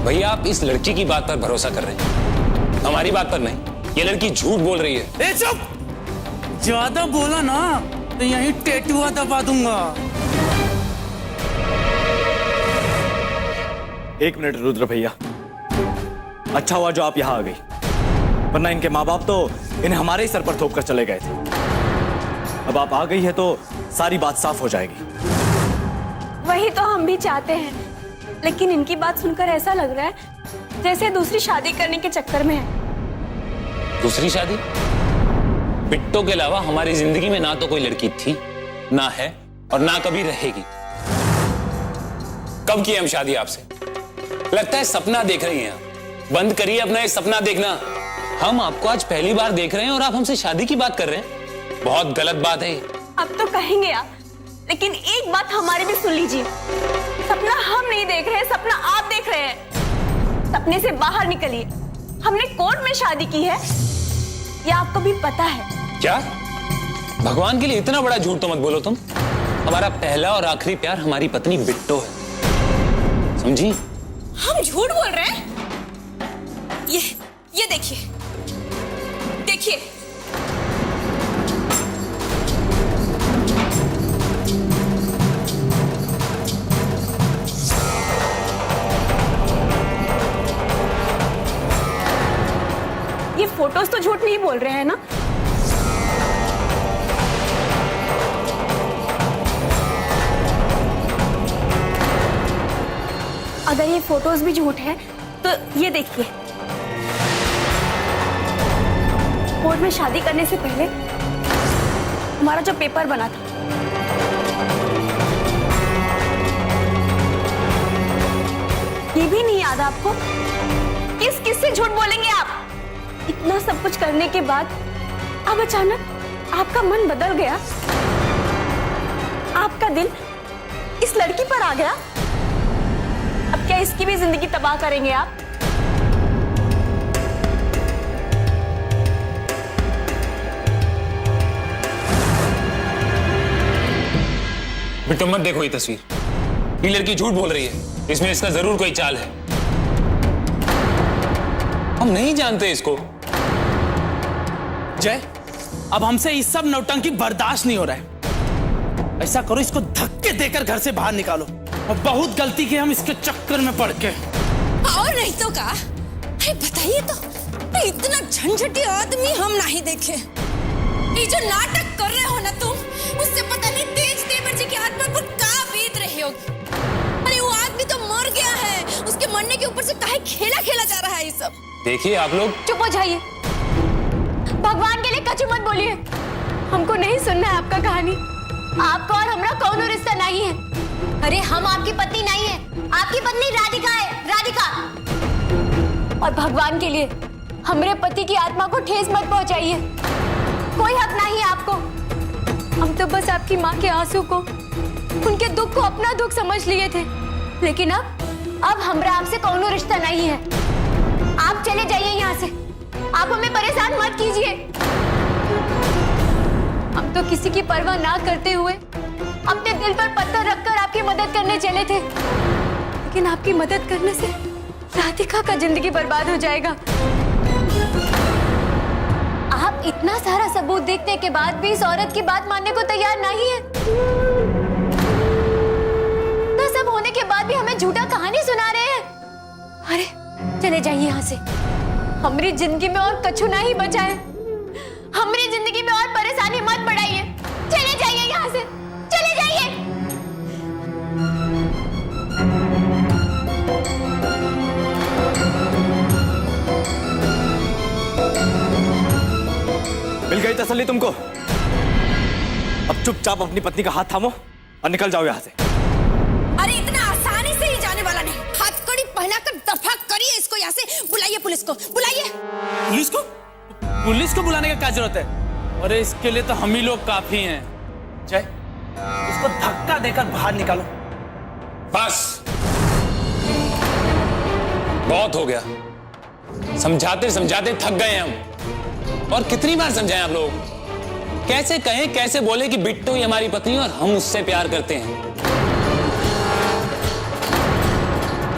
भैया, आप इस लड़की की बात पर भरोसा कर रहे हैं, हमारी बात पर नहीं। ये लड़की झूठ बोल रही है। चुप! ज्यादा बोला ना तो यहीं टेटुआ दबा दूंगा। एक मिनट रुद्र भैया, अच्छा हुआ जो आप यहाँ आ गई, वरना इनके माँ बाप तो इन्हें हमारे ही सर पर थोप कर चले गए थे। अब आप आ गई है तो सारी बात साफ हो जाएगी। वही तो हम भी चाहते हैं, लेकिन इनकी बात सुनकर ऐसा लग रहा है जैसे दूसरी शादी करने के चक्कर में है। दूसरी शादी? बिट्टो के अलावा हमारी जिंदगी में ना तो कोई लड़की थी, ना है, और ना कभी रहेगी। कब की हम शादी आपसे? लगता है सपना देख रही हैं आप। बंद करिए अपना ये सपना देखना। हम आपको आज पहली बार देख रहे हैं और आप हमसे शादी की बात कर रहे हैं। बहुत गलत बात है ये। अब तो कहेंगे आप, लेकिन एक बात हमारी भी सुन लीजिए। सपना हम नहीं देख रहे, सपना आप देख रहे हैं। सपने से बाहर निकलिए। हमने कोर्ट में शादी की है, ये आपको भी पता है। क्या? भगवान के लिए इतना बड़ा झूठ तो मत बोलो तुम। हमारा पहला और आखिरी प्यार हमारी पत्नी बिट्टो है, समझी? हम झूठ बोल रहे हैं? ये देखिए देखिए। ये फोटोज तो झूठ नहीं बोल रहे हैं ना? अगर ये फोटोज भी झूठ है तो ये देखिए, कोर्ट में शादी करने से पहले हमारा जो पेपर बना था, ये भी नहीं याद आपको? किस किस से झूठ बोलेंगे आप? इतना सब कुछ करने के बाद अब अचानक आपका मन बदल गया, आपका दिल इस लड़की पर आ गया। अब क्या इसकी भी जिंदगी तबाह करेंगे आप? बिट्टू मत देखो ये तस्वीर, ये लड़की झूठ बोल रही है, इसमें इसका जरूर कोई चाल है। हम नहीं जानते इसको। जय, अब हमसे इस सब नौटंकी बर्दाश्त नहीं हो रहा है। ऐसा करो, इसको धक्के देकर घर से बाहर निकालो। और बहुत गलती की हम इसके चक्कर में पड़ के। और नहीं तो का? अरे बताइए तो, इतना झंझटी आदमी हम नहीं देखे। ये जो नाटक कर रहे हो ना तुम, उससे पता नहीं तेज तेवर जी की आत्मा पर क्या बीत रही होगी। अरे वो आदमी तो मर गया है, उसके मरने के ऊपर से काहे खेला खेला जा रहा है ये सब। देखिए आप लोग चुप हो जाइए, भगवान के लिए कचू मत बोलिए। हमको नहीं सुनना है आपका कहानी। आपका और हमारा कौनो रिश्ता नहीं है। अरे हम आपकी पत्नी नहीं है, आपकी पत्नी राधिका है, राधिका। और भगवान के लिए हमारे पति की आत्मा को ठेस मत पहुंचाइए। कोई हक नहीं है आपको। हम तो बस आपकी माँ के आंसू को, उनके दुख को अपना दुख समझ लिए थे। लेकिन अब हमरा आपसे कौनो रिश्ता नहीं है। आप चले जाइए यहाँ से। आप हमें परेशान मत कीजिए। हम तो किसी की परवाह ना करते हुए अपने दिल पर पत्थर रखकर आपकी मदद करने चले थे, लेकिन आपकी मदद करने से राधिका का जिंदगी बर्बाद हो जाएगा। आप इतना सारा सबूत देखने के बाद भी इस औरत की बात मानने को तैयार नहीं है। तो सब होने के बाद भी हमें झूठा कहानी सुना रहे हैं। अरे चले जाइए यहाँ से। हमारी जिंदगी में और कछु नहीं बचा है। हमारी जिंदगी में और परेशानी मत बढ़ाइए। चले जाइए यहाँ से, चले जाइए। मिल गई तसल्ली तुमको? अब चुपचाप अपनी पत्नी का हाथ थामो और निकल जाओ यहाँ से। अरे इतना आसानी से ही जाने वाला नहीं। हथकड़ी पहनाकर दफा करिए इसको यहाँ से। बुलाइए पुलिस को, बुलाइए। पुलिस को? पुलिस को बुलाने का क्या जरूरत है? अरे इसके लिए तो हम ही लोग काफी हैं। जय, इसको धक्का देकर बाहर निकालो। बस बहुत हो गया। समझाते समझाते थक गए हम। और कितनी बार समझाएं आप लोग? कैसे कहें, कैसे बोले कि बिट्टू ही हमारी पत्नी और हम उससे प्यार करते हैं।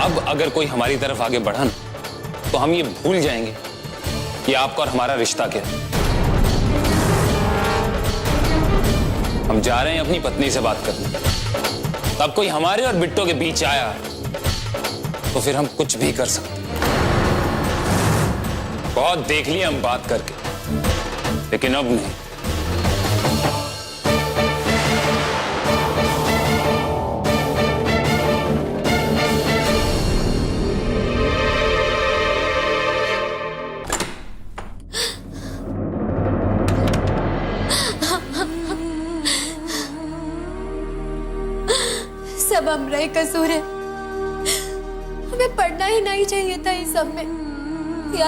अब अगर कोई हमारी तरफ आगे बढ़ा ना, तो हम ये भूल जाएंगे कि आपका और हमारा रिश्ता क्या है। हम जा रहे हैं अपनी पत्नी से बात करने। तब कोई हमारे और बिट्टू के बीच आया तो फिर हम कुछ भी कर सकते। बहुत देख लिया हम बात करके, लेकिन अब नहीं। सब हमरा ही कसूर है। हमें पढ़ना ही नहीं चाहिए था इस सब में। ये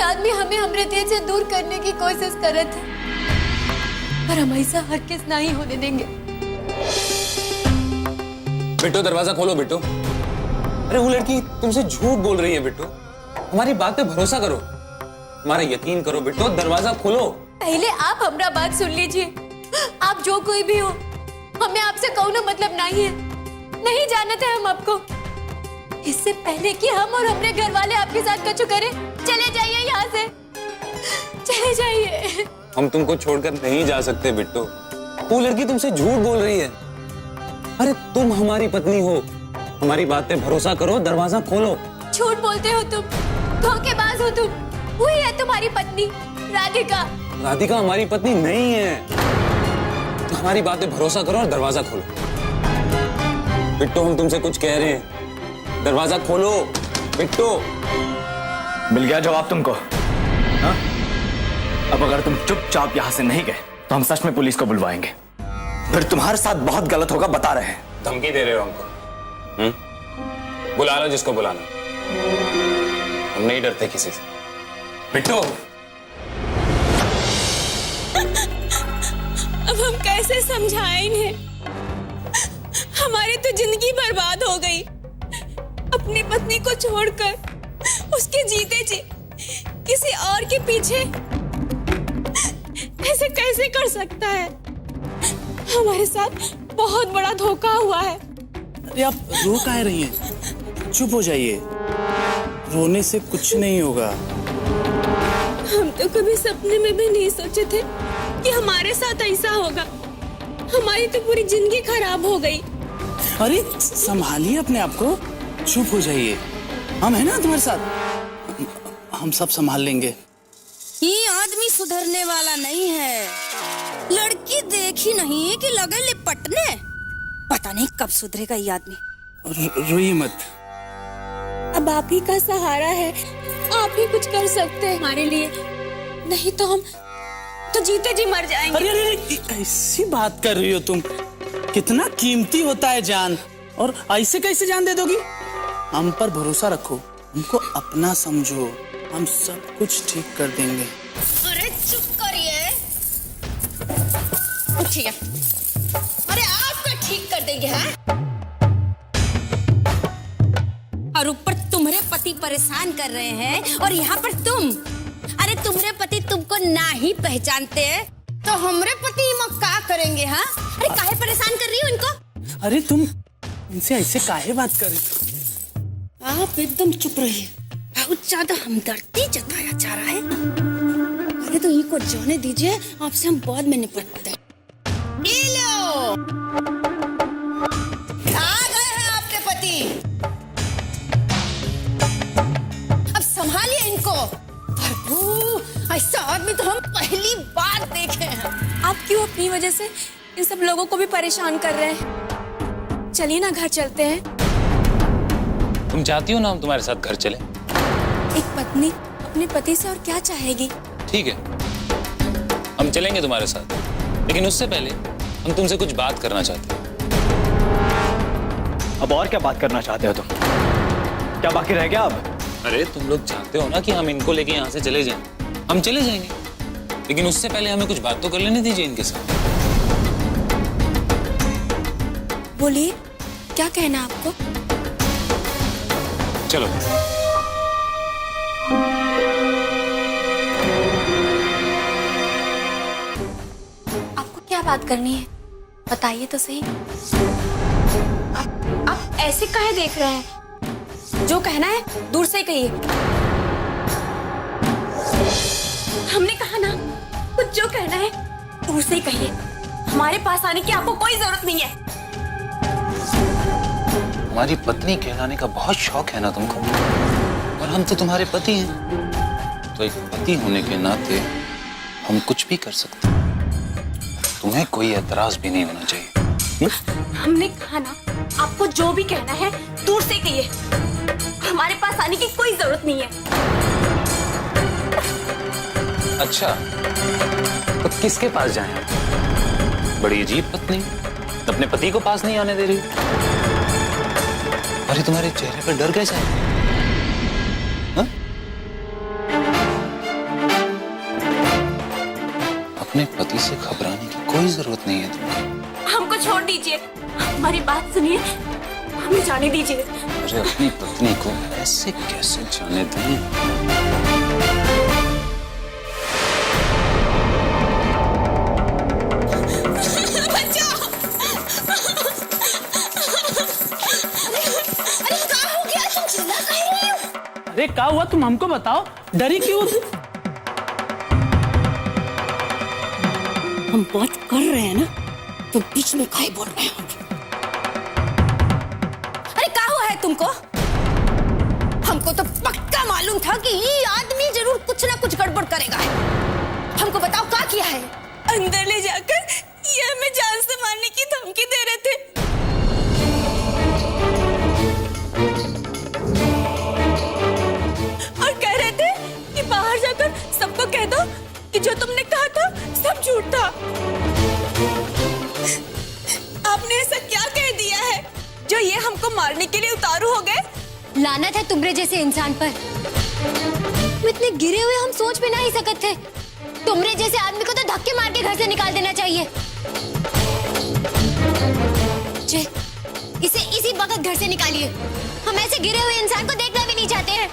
आदमी हमें हमरे देश से दूर करने की कोशिश कर रहे थे, पर हम ऐसा हरगिज़ नहीं होने देंगे। बिट्टू दरवाजा खोलो। बिट्टू, अरे वो लड़की तुमसे झूठ बोल रही है। बिट्टू, हमारी बात पे भरोसा करो, हमारा यकीन करो। बिट्टू दरवाजा खोलो। पहले आप हमरा बात सुन लीजिए। आप जो कोई भी हो, हमें आपसे कौनो मतलब नहीं है। नहीं जानते हम आपको। इससे पहले कि हम और हमरे घर वाले आपके साथ कछु करें, चले जाइए यहाँ से। जाइए। हम तुमको छोड़कर नहीं जा सकते बिट्टो। वो लड़की तुमसे झूठ बोल रही है। अरे तुम हमारी पत्नी हो, हमारी बात पे भरोसा करो, दरवाजा खोलो। झूठ बोलते हो तुम, धोखेबाज हो तुम। वही है तुम्हारी पत्नी राधिका। राधिका हमारी पत्नी नहीं है। तो हमारी बात पे भरोसा करो और दरवाजा खोलो। बिट्टो हम तुमसे कुछ कह रहे हैं, दरवाजा खोलो बिट्टो। मिल गया जवाब तुमको? हाँ? अब अगर तुम चुपचाप यहाँ से नहीं गए तो हम सच में पुलिस को बुलवाएंगे। फिर तुम्हारे साथ बहुत गलत होगा, बता रहे हैं। धमकी दे रहे हो हमको? बुला लो जिसको बुलाना, हम नहीं डरते किसी से। बिट्टो अब हम कैसे समझाएं इन्हें? हमारी तो जिंदगी बर्बाद हो गई। अपनी पत्नी को छोड़कर उसके जीते जी किसी और के पीछे ऐसे कैसे कर सकता है? हमारे साथ बहुत बड़ा धोखा हुआ है। अरे आप रो काहे रही हैं? चुप हो जाइए, रोने से कुछ नहीं होगा। हम तो कभी सपने में भी नहीं सोचे थे कि हमारे साथ ऐसा होगा। हमारी तो पूरी जिंदगी खराब हो गई। अरे संभालिए अपने आप को, चुप हो जाइए। हम है ना तुम्हारे साथ, हम सब संभाल लेंगे। ये आदमी सुधरने वाला नहीं है। लड़की देखी नहीं कि लगे लिपटने। पता नहीं कब सुधरेगा ये आदमी। रोइए मत। अब आप ही का सहारा है, आप ही कुछ कर सकते हैं हमारे लिए, नहीं तो हम तो जीते जी मर जाएंगे। अरे अरे कैसी बात कर रही हो तुम? कितना कीमती होता है जान, और ऐसे कैसे जान दे दोगी? हम पर भरोसा रखो, हमको अपना समझो, हम सब कुछ ठीक कर देंगे। अरे चुप करिए, उठिए। अरे आपका ठीक कर देंगे हैं? और ऊपर तुम्हारे पति परेशान कर रहे हैं और यहाँ पर तुम। अरे तुम्हारे पति तुमको ना ही पहचानते तो हमरे पति क्या करेंगे? हाँ, अरे काहे परेशान कर रही हो इनको? अरे तुम इनसे ऐसे काहे बात कर रही हो? आप एकदम चुप रहिए। बहुत ज्यादा हमदर्दी जताया जा रहा है। अरे तो इनको जाने दीजिए, आपसे हम बाद में निपटते हैं। ये लो, आ गए हैं आपके पति। अब संभालिए इनको। प्रभु, ऐसा आदमी तो हम पहली बार देखे हैं। आप क्यों अपनी वजह से इन सब लोगों को भी परेशान कर रहे हैं? चलिए ना घर चलते हैं। तुम चाहती हो ना हम तुम्हारे साथ घर चले? एक पत्नी अपने पति से और क्या चाहेगी? ठीक है, हम चलेंगे तुम्हारे साथ, लेकिन उससे पहले हम तुमसे कुछ बात करना चाहते हैं। अब और क्या बात करना चाहते हो तुम? क्या बाकी रह गया अब? अरे तुम लोग चाहते हो ना कि हम इनको लेके यहाँ से चले जाएं, हम चले जाएंगे, लेकिन उससे पहले हमें कुछ बात तो कर लेने दीजिए इनके साथ। बोलिए, क्या कहना है आपको? चलो। आपको क्या बात करनी है, बताइए तो सही। आप ऐसे काहे देख रहे हैं? जो कहना है दूर से कहिए। हमने कहा ना, कुछ जो कहना है दूर से कहिए। हमारे पास आने की आपको कोई जरूरत नहीं है। हमारी पत्नी कहलाने का बहुत शौक है ना तुमको, और हम तो तुम्हारे पति हैं, तो एक पति होने के नाते हम कुछ भी कर सकते हैं। तुम्हें कोई एतराज भी नहीं होना चाहिए। हमने कहा ना, आपको जो भी कहना है दूर से कहिए। हमारे पास आने की कोई जरूरत नहीं है। अच्छा, तो किसके पास जाएं? बड़ी अजीब पत्नी, अपने पति को पास नहीं आने दे रही। अरे तुम्हारे चेहरे पर डर कैसा है? हा? अपने पति से घबराने की कोई जरूरत नहीं है तुम्हें। हमको छोड़ दीजिए, हमारी बात सुनिए, हमें जाने दीजिए। अरे अपनी पत्नी को ऐसे कैसे जाने दें? अरे क्या हुआ, तुम हमको बताओ, डरी क्यों? हम बात कर रहे हैं ना, तो बीच में काहे बोल रहे हैं? अरे क्या हुआ है तुमको? हमको तो पक्का मालूम था कि ये आदमी जरूर कुछ ना कुछ गड़बड़ करेगा। हमको बताओ क्या किया है? अंदर ले जाकर ये हमें जान से मारने की धमकी दे रहे थे। और कह रहे थे कि बाहर जाकर सबको कह दो कि जो तुमने कहा था सब झूठ था। आपने ऐसा क्या कह दिया है जो ये हमको मारने के लिए उतारू हो गए? लानत है तुमरे जैसे इंसान पर। तुम इतने गिरे हुए हम सोच भी नहीं सकते थे। तुमरे जैसे आदमी को तो धक्के मार के घर से निकाल देना चाहिए। इसे इसी वक्त घर से निकालिए। हम ऐसे गिरे हुए इंसान को देखना भी नहीं चाहते हैं।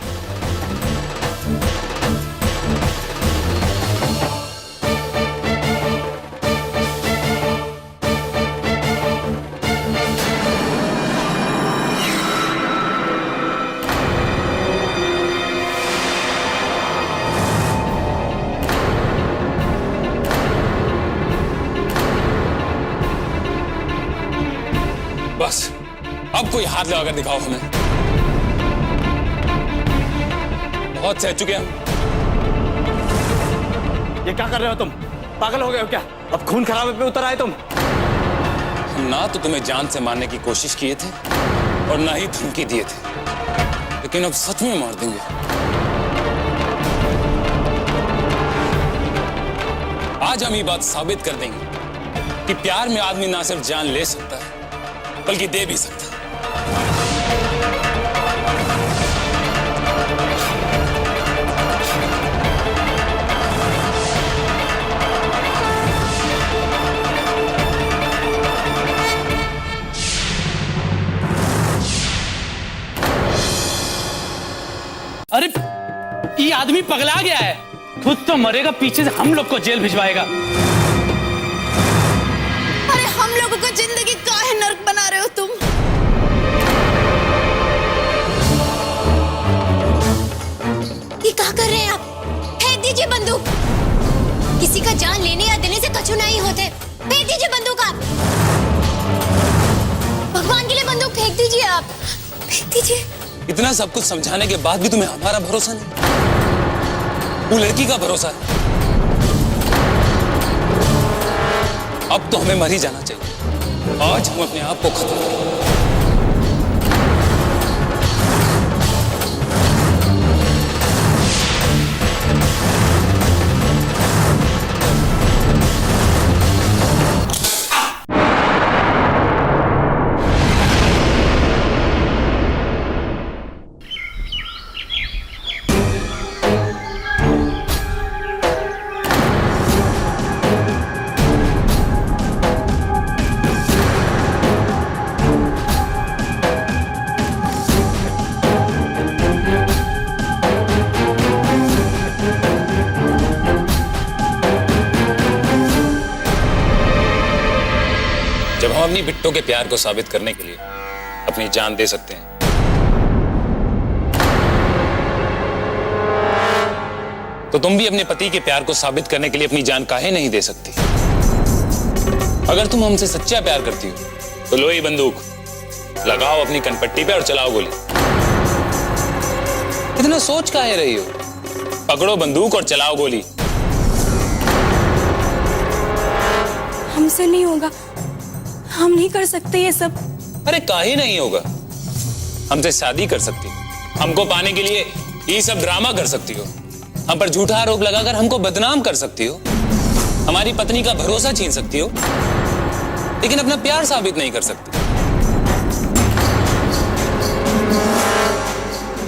बस अब कोई हाथ लगाकर दिखाओ हमें। बहुत सह चुके हम। ये क्या कर रहे हो तुम? पागल हो गए हो क्या? अब खून खराबे पे उतर आए तुम? हम ना तो तुम्हें जान से मारने की कोशिश किए थे और ना ही धमकी दिए थे, लेकिन अब सच में मार देंगे। आज हम ये बात साबित कर देंगे कि प्यार में आदमी ना सिर्फ जान ले सकता है बल्कि दे भी सकता है। अरे ये आदमी पगला गया है। खुद तो मरेगा, पीछे से हम लोग को जेल भिजवाएगा। अरे हम लोगों को जिंदगी काहे नर्क बना रहे हो तुम? ये क्या कर रहे हैं आप? फेंक दीजिए बंदूक। किसी का जान लेने या देने से कछु नहीं होते। फेंक दीजिए बंदूक आप। भगवान के लिए बंदूक फेंक दीजिए आप। फेंक दीजिए। इतना सब कुछ समझाने के बाद भी तुम्हें हमारा भरोसा नहीं? वो लड़की का भरोसा है। अब तो हमें मर ही जाना चाहिए। आज हम अपने आप को खत्म करें। जब हम अपनी बिट्टो के प्यार को साबित करने के लिए अपनी जान दे सकते हैं, तो तुम भी अपने पति के प्यार को साबित करने के लिए अपनी जान काहे नहीं दे सकती? अगर तुम हमसे सच्चा प्यार करती हो तो लो ये बंदूक, लगाओ अपनी कनपट्टी पे और चलाओ गोली। इतना सोच काहे रही हो? पकड़ो बंदूक और चलाओ गोली। हमसे नहीं होगा, हम नहीं कर सकते ये सब। अरे काहे नहीं होगा? हमसे शादी कर सकती हो, हमको पाने के लिए ये सब ड्रामा कर सकती हो, हम पर झूठा आरोप लगाकर हमको बदनाम कर सकती हो, हमारी पत्नी का भरोसा छीन सकती हो, लेकिन अपना प्यार साबित नहीं कर सकती।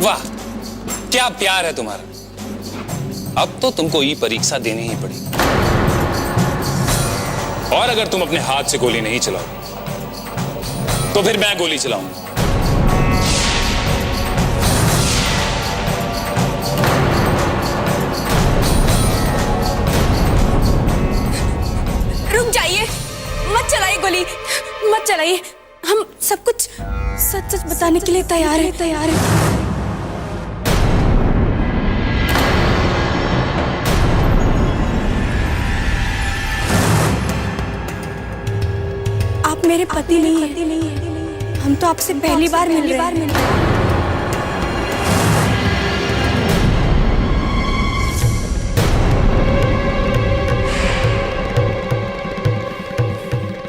वाह, क्या प्यार है तुम्हारा। अब तो तुमको ये परीक्षा देनी ही पड़ेगी। और अगर तुम अपने हाथ से गोली नहीं चलाओ तो फिर मैं गोली चलाऊंगा। रुक जाइए, मत चलाइए गोली, मत चलाइए। हम सब कुछ सच सच बताने के लिए तैयार है। मेरे पति नहीं है। हम तो आपसे पहली बार मिल रहे हैं।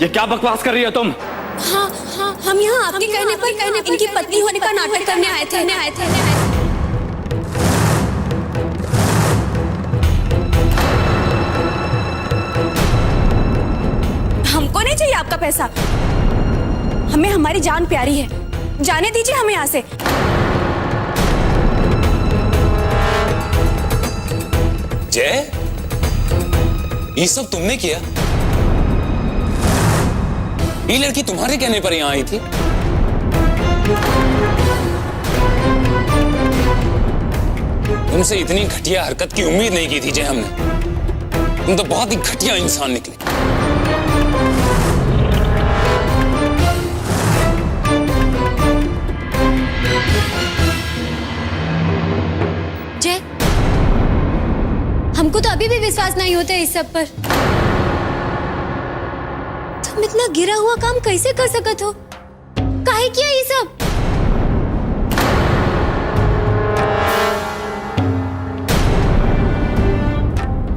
ये क्या बकवास कर रही हो तुम? हाँ, हम यहाँ आपके कहने पर इनकी पत्नी होने का नाटक करने आए थे। हमको नहीं चाहिए आपका पैसा। हमें हमारी जान प्यारी है। जाने दीजिए हमें यहाँ से। जय, ये सब तुमने किया? ये लड़की तुम्हारे कहने पर यहां आई थी? तुमसे इतनी घटिया हरकत की उम्मीद नहीं की थी जय हमने। तुम तो बहुत ही घटिया इंसान निकले। जय, हमको तो अभी भी विश्वास नहीं होता इस सब पर। तुम इतना गिरा हुआ काम कैसे कर सकत हो? काहे किया ये सब?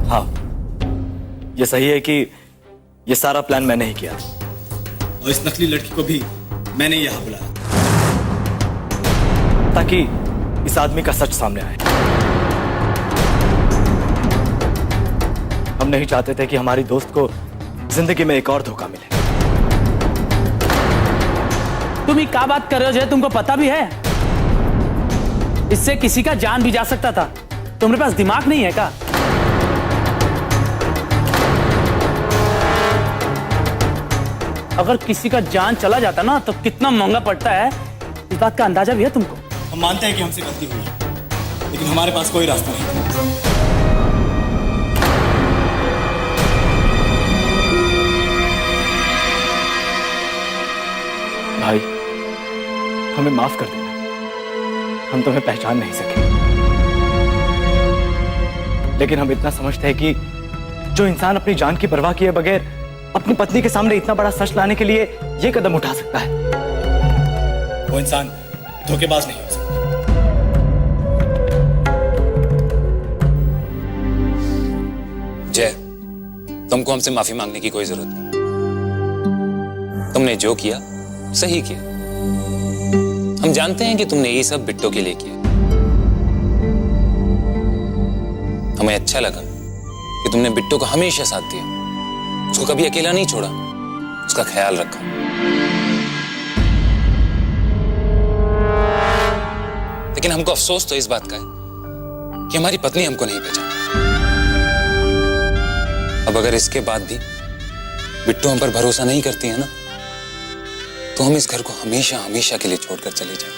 हाँ, ये सही है कि ये सारा प्लान मैंने ही किया और इस नकली लड़की को भी मैंने यहां बुलाया ताकि इस आदमी का सच सामने आए। हम नहीं चाहते थे कि हमारी दोस्त को जिंदगी में एक और धोखा मिले। तुम ये क्या बात कर रहे हो जय? तुमको पता भी है इससे किसी का जान भी जा सकता था। तुम्हारे पास दिमाग नहीं है क्या? अगर किसी का जान चला जाता ना तो कितना महंगा पड़ता है, इस बात का अंदाजा भी है तुमको? हम मानते हैं कि हमसे गलती हुई, लेकिन हमारे पास कोई रास्ता नहीं। भाई, हमें माफ कर देना। हम तुम्हें पहचान नहीं सके, लेकिन हम इतना समझते हैं कि जो इंसान अपनी जान की परवाह किए बगैर अपनी पत्नी के सामने इतना बड़ा सच लाने के लिए यह कदम उठा सकता है, वो इंसान धोखेबाज नहीं हो सकता। जय, तुमको हमसे माफी मांगने की कोई जरूरत नहीं। तुमने जो किया सही किया। हम जानते हैं कि तुमने ये सब बिट्टो के लिए किया। हमें अच्छा लगा कि तुमने बिट्टो को हमेशा साथ दिया, उसको कभी अकेला नहीं छोड़ा, उसका ख्याल रखा। लेकिन हमको अफसोस तो इस बात का है कि हमारी पत्नी हमको नहीं पहचानी। अब अगर इसके बाद भी बिट्टो हम पर भरोसा नहीं करती है ना, तो हम इस घर को हमेशा हमेशा के लिए छोड़कर चले जाएं।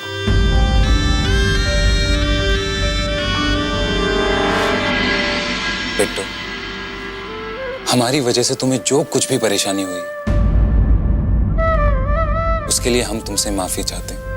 बिट्टो, हमारी वजह से तुम्हें जो कुछ भी परेशानी हुई, उसके लिए हम तुमसे माफी चाहते हैं।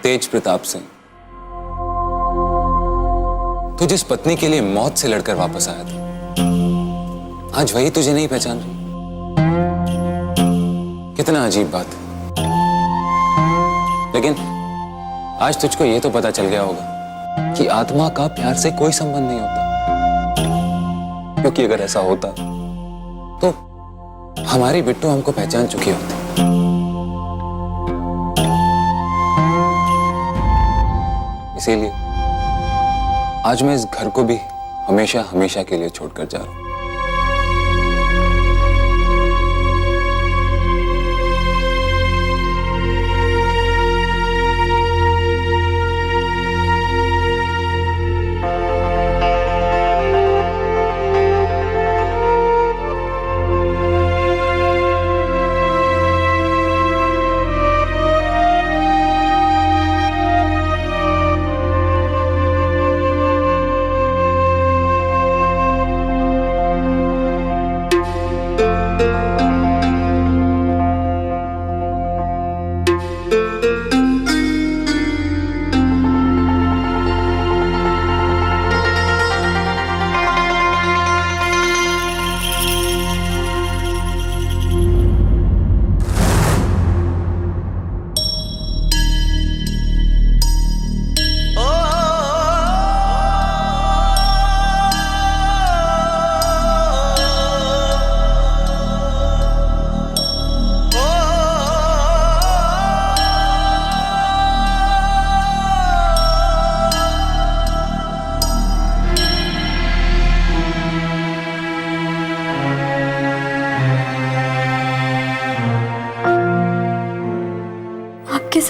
तेज प्रताप सिंह, तू जिस पत्नी के लिए मौत से लड़कर वापस आया था, आज वही तुझे नहीं पहचान रही। कितना अजीब बात है। लेकिन आज तुझको यह तो पता चल गया होगा कि आत्मा का प्यार से कोई संबंध नहीं होता, क्योंकि अगर ऐसा होता तो हमारी बिट्टू हमको पहचान चुकी होती। इसीलिए आज मैं इस घर को भी हमेशा हमेशा के लिए छोड़कर जा रहा हूं।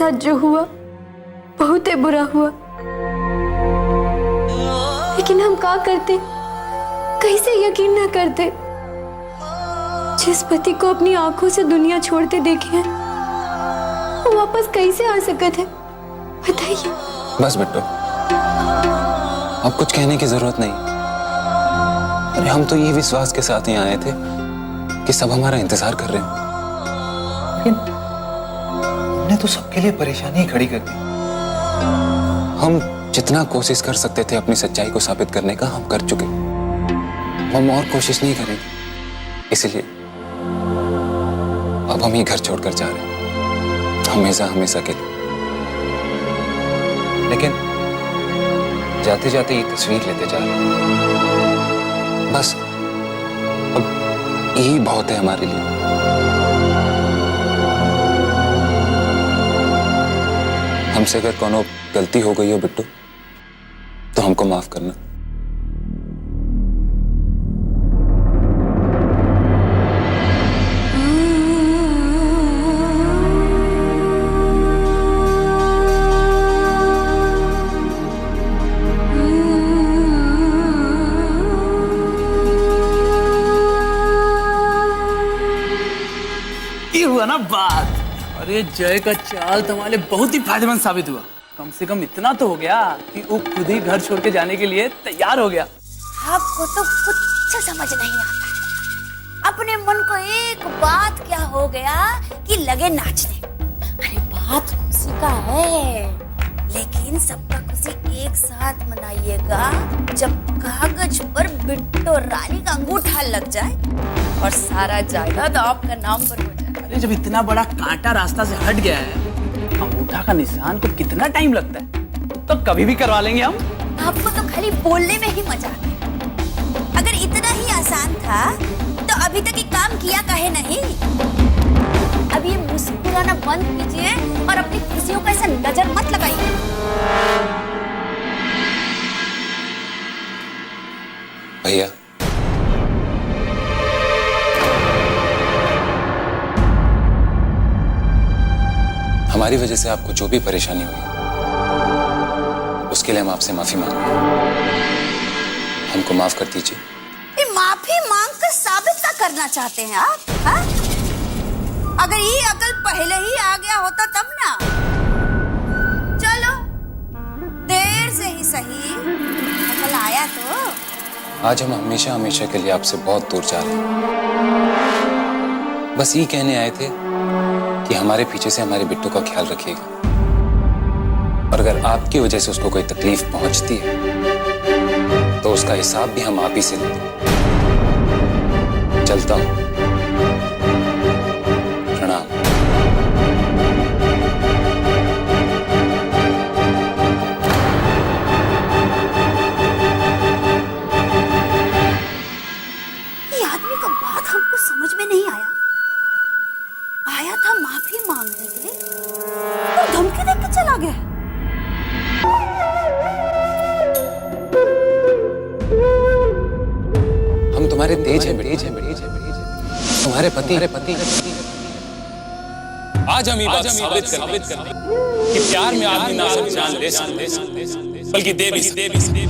साथ जो हुआ बहुत ही बुरा हुआ, लेकिन हम क्या करते, कैसे यकीन ना करते। जिस पति को अपनी आंखों से दुनिया छोड़ते देखे हैं, वो वापस कैसे आ सकते हैं, बताइए। बस बिट्टू, अब कुछ कहने की जरूरत नहीं। अरे हम तो ये विश्वास के साथ ही आए थे कि सब हमारा इंतजार कर रहे हैं, लेकिन हमने तो सबके लिए परेशानी खड़ी कर दी। हम जितना कोशिश कर सकते थे अपनी सच्चाई को साबित करने का, हम कर चुके। हम और कोशिश नहीं करेंगे, इसलिए अब हम ही घर छोड़कर जा रहे हैं, हमेशा हमेशा के लिए। लेकिन जाते जाते ये तस्वीर लेते जा रहे हैं। बस अब यही बहुत है हमारे लिए। हमसे अगर कोनो गलती हो गई हो बिट्टू, तो हमको माफ करना। ये हुआ ना बात। अरे जय का चाल तुम्हारे बहुत ही फायदेमंद साबित हुआ। कम से कम इतना तो हो गया कि वो खुद ही घर छोड़ के जाने के लिए तैयार हो गया। आपको तो कुछ समझ नहीं आता। अपने मन को एक बात क्या हो गया कि लगे नाचने। अरे बात खुशी का है, लेकिन सबका खुशी एक साथ मनाइएगा जब कागज पर बिट्टो रानी का अंगूठा लग जाए और सारा जायदाद आपका नाम पर हो जाए। अरे जब इतना बड़ा कांटा रास्ता से हट गया है, अंगूठा का निशान को कितना टाइम लगता है, तो कभी भी करवा लेंगे हम। आपको तो खाली बोलने में ही मजा आता है। अगर इतना ही आसान था तो अभी तक ये काम किया काहे नहीं। अब ये मुस्कुराना बंद कीजिए और अपनी खुशियों पर ऐसा नजर मत लगाइए। भैया, हमारी वजह से आपको जो भी परेशानी हुई, उसके लिए हम आपसे माफी मांग रहे हैं। हमको माफ कर दीजिए। ये माफी मांग कर साबित क्या करना चाहते हैं आप? हा? अगर ये अकल पहले ही आ गया होता तब ना। चलो, देर से ही सही, अकल आया तो। आज हम हमेशा हमेशा के लिए आपसे बहुत दूर जा रहे हैं। बस ये कहने आए थे कि हमारे पीछे से हमारे बिट्टू का ख्याल रखिएगा, और अगर आपकी वजह से उसको कोई तकलीफ पहुंचती है तो उसका हिसाब भी हम आप ही से लेंगे। चलता हूं, प्रणाम। ये आदमी का बात हमको समझ में नहीं आया। आया था माफी मांगने के लिए और धमकी देकर चला गया। हम तुम्हारे तेज हैं, तुम्हारे पति। आज हम ये बात साबित कर कि प्यार में आदमी ना सिर्फ जान ले सकते, बल्कि दे भी सकते।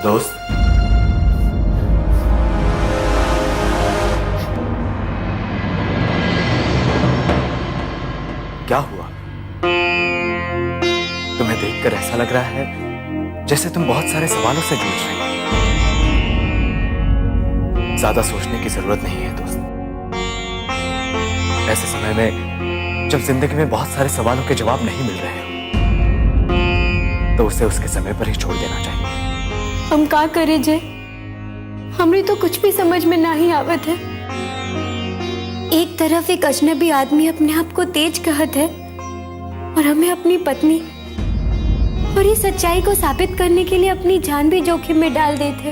दोस्त, क्या हुआ? तुम्हें देखकर ऐसा लग रहा है जैसे तुम बहुत सारे सवालों से जूझ रही हो। ज्यादा सोचने की जरूरत नहीं है दोस्त। ऐसे समय में जब जिंदगी में बहुत सारे सवालों के जवाब नहीं मिल रहे हो, तो उसे उसके समय पर ही छोड़ देना चाहिए। हम का करे जय, हमरी तो कुछ भी समझ में नहीं आवत है। एक तरफ एक अजनबी आदमी अपने आप को तेज कहत है और हमें अपनी पत्नी और इस सच्चाई को साबित करने के लिए अपनी जान भी जोखिम में डाल देते,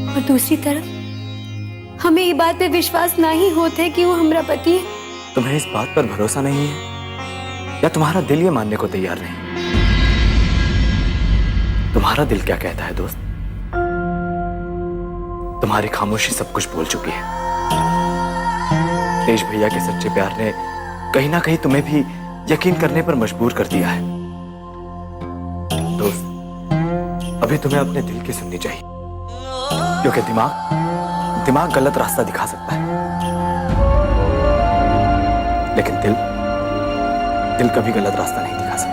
और दूसरी तरफ हमें ये बात पे विश्वास नहीं होते कि वो हमारा पति है। तुम्हें इस बात पर भरोसा नहीं है या तुम्हारा दिल ये मानने को तैयार नहीं? तुम्हारा दिल क्या कहता है दोस्त? तुम्हारी खामोशी सब कुछ बोल चुकी है। तेज भैया के सच्चे प्यार ने कहीं ना कहीं तुम्हें भी यकीन करने पर मजबूर कर दिया है। दोस्त, अभी तुम्हें अपने दिल की सुननी चाहिए, क्योंकि दिमाग गलत रास्ता दिखा सकता है, लेकिन दिल कभी गलत रास्ता नहीं दिखा सकता।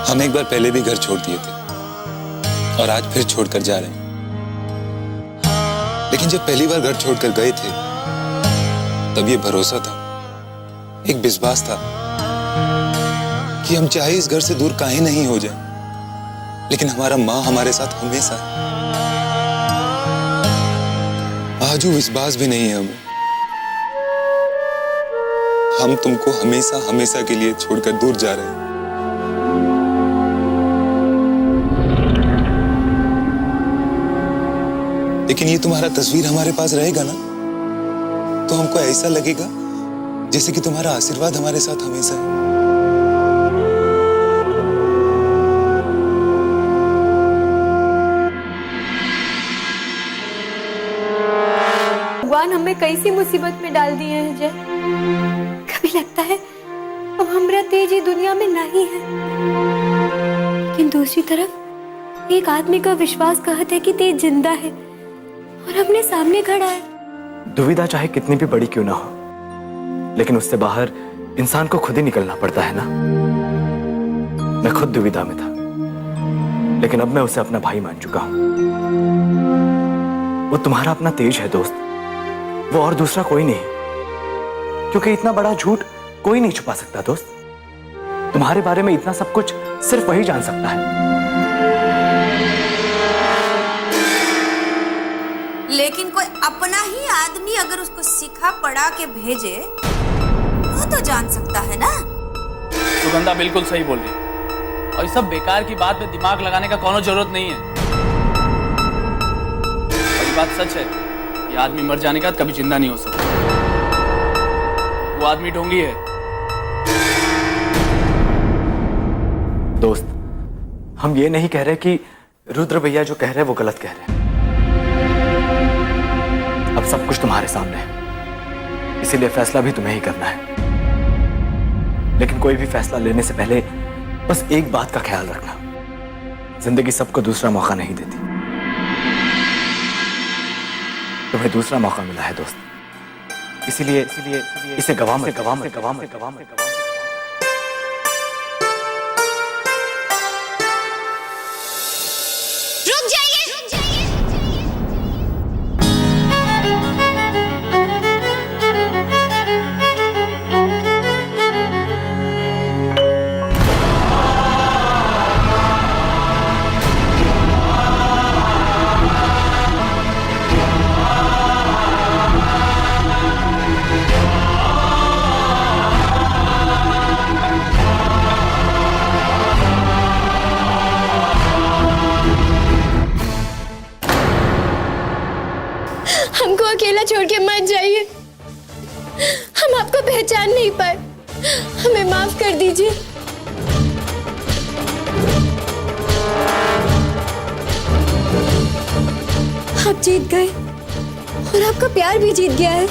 हम एक बार पहले भी घर छोड़ दिए थे और आज फिर छोड़कर जा रहे हैं। लेकिन जब पहली बार घर छोड़कर गए थे तब ये भरोसा था, एक विश्वास था कि हम चाहे इस घर से दूर काहे नहीं हो जाए, लेकिन हमारा माँ हमारे साथ हमेशा है। आज वो विश्वास भी नहीं है हमें। हम तुमको हमेशा हमेशा के लिए छोड़कर दूर जा रहे हैं। लेकिन ये तुम्हारा तस्वीर हमारे पास रहेगा ना, तो हमको ऐसा लगेगा जैसे कि तुम्हारा आशीर्वाद हमारे साथ हमेशा है। भगवान हमें कैसी मुसीबत में डाल दिए हैं जय। कभी लगता है अब हमारा तेज ये दुनिया में नहीं है, लेकिन दूसरी तरफ एक आदमी का विश्वास कहता है कि तेज जिंदा है और अपने सामने खड़ा है। दुविधा चाहे कितनी भी बड़ी क्यों ना हो, लेकिन उससे बाहर इंसान को खुद ही निकलना पड़ता है ना। मैं खुद दुविधा में था, लेकिन अब मैं उसे अपना भाई मान चुका हूं। वो तुम्हारा अपना तेज है दोस्त, वो और दूसरा कोई नहीं, क्योंकि इतना बड़ा झूठ कोई नहीं छुपा सकता दोस्त। तुम्हारे बारे में इतना सब कुछ सिर्फ वही जान सकता है। लेकिन कोई अपना ही आदमी अगर उसको सिखा पढ़ा के भेजे तो जान सकता है ना। सुगंधा बिल्कुल सही बोल रही है, और ये सब बेकार की बात में दिमाग लगाने का कोनो जरूरत नहीं है। और ये बात सच है, ये आदमी मर जाने के बाद कभी जिंदा नहीं हो सकता। वो आदमी ढोंगी है। दोस्त, हम ये नहीं कह रहे कि रुद्र भैया जो कह रहे हैं वो गलत कह रहे हैं। अब सब कुछ तुम्हारे सामने है, इसीलिए फैसला भी तुम्हें ही करना है। लेकिन कोई भी फैसला लेने से पहले बस एक बात का ख्याल रखना, जिंदगी सबको दूसरा मौका नहीं देती। तुम्हें दूसरा मौका मिला है दोस्त, इसीलिए इसे गवा मत। रुक जाइए। हमको अकेला छोड़ के मत जाइए, हम आपको पहचान नहीं पाए, हमें माफ कर दीजिए। आप जीत गए और आपका प्यार भी जीत गया है।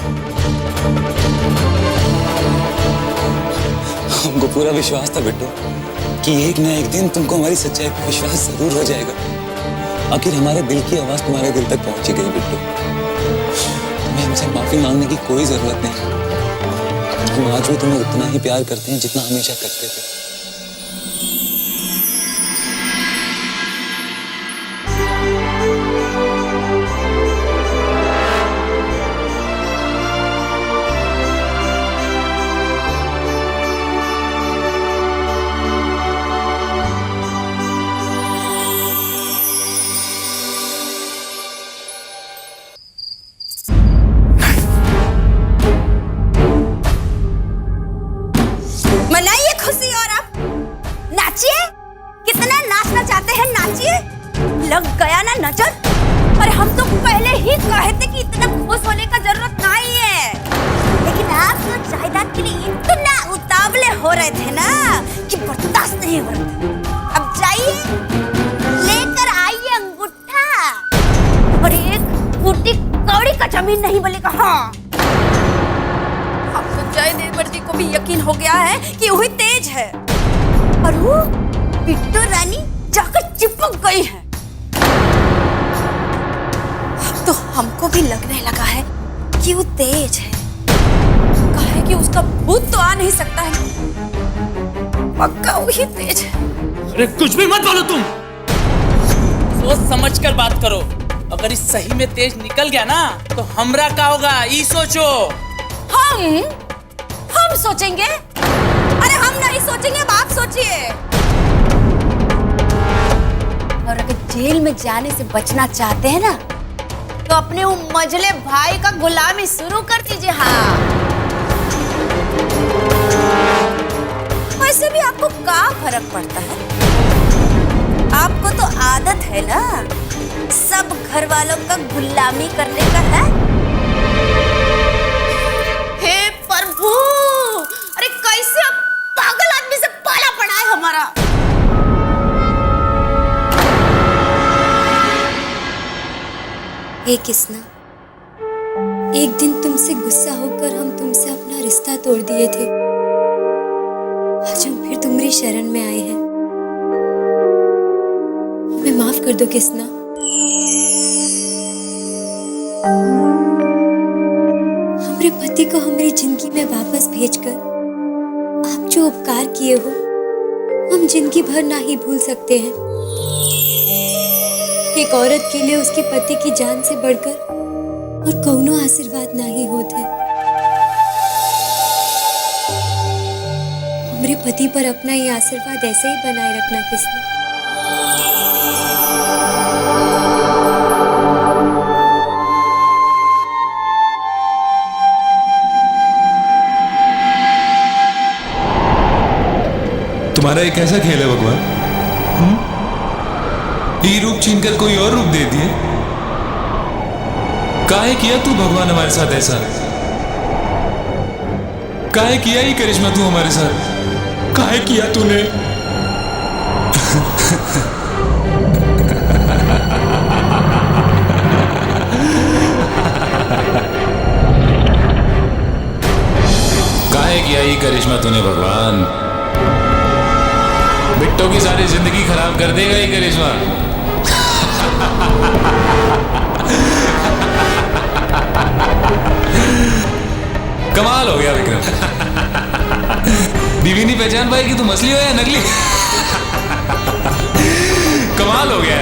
हमको पूरा विश्वास था बिट्टू कि एक ना एक दिन तुमको हमारी सच्चाई पर विश्वास जरूर हो जाएगा। आखिर हमारे दिल की आवाज तुम्हारे दिल तक पहुंची गई बिट्टू। तुम्हें हमसे माफी मांगने की कोई जरूरत नहीं। हम आज भी तुम्हें उतना ही प्यार करते हैं जितना हमेशा करते थे। मनाइए खुशी और आप नाचिए। कितना नाचना चाहते हैं नाचिए। लग गया ना नजर। अरे हम तो पहले ही कहे थे कि इतना खुश होने का जरूरत नहीं है, लेकिन आप तो जायदाद के लिए इतना उतावले हो रहे थे ना कि बर्दाश्त नहीं हो रहा था। अब जाइए लेकर आइए अंगूठा और एक बूटी कौड़ी का जमीन नहीं बोलेगा। हाँ, जय देववर्ती को भी यकीन हो गया है कि वही तेज है और वो बिट्टू रानी जाकर चिपक गई है। अब तो हमको भी लगने लगा है कि वो तेज है। कहे कि उसका भूत तो आ नहीं सकता है, पक्का वही तेज है। अरे कुछ भी मत बोलो तुम, सोच समझ कर बात करो। अगर इस सही में तेज निकल गया ना तो हमरा का होगा ये सोचो। हम सोचेंगे? अरे हम नहीं सोचेंगे, अब आप सोचिए। और अगर जेल में जाने से बचना चाहते हैं ना तो अपने वो मजले भाई का गुलामी शुरू कर दीजिए। हाँ, वैसे भी आपको क्या फर्क पड़ता है? आपको तो आदत है ना सब घर वालों का गुलामी करने का है। हे प्रभु, अरे कैसे पागल आदमी से पाला पड़ा है हमारा। हे किसना, एक दिन तुमसे गुस्सा होकर हम तुमसे अपना रिश्ता तोड़ दिए थे। आज हम फिर तुम्हारी शरण में आए हैं। हमें माफ कर दो किसना। हमारे पति को हमारी जिंदगी में वापस भेजकर आप जो उपकार किए हो हम जिंदगी भर ना ही भूल सकते हैं। एक औरत के लिए उसके पति की जान से बढ़कर और कौनो आशीर्वाद ना ही होते। हमारे पति पर अपना ये आशीर्वाद ऐसे ही बनाए रखना किसने। तुम्हारा एक ऐसा खेल है भगवान, ये रूप छीनकर कोई और रूप दे दिए। काहे किया तू भगवान हमारे साथ ऐसा? काहे किया ये करिश्मा तू हमारे साथ? काहे किया तूने? काहे किया ये करिश्मा तूने भगवान? बिट्टो की सारी जिंदगी खराब कर देगा ये करिश्मा। कमाल हो गया विक्रम। बीवी नहीं पहचान पाई कि तुम असली हो या नकली। कमाल हो गया।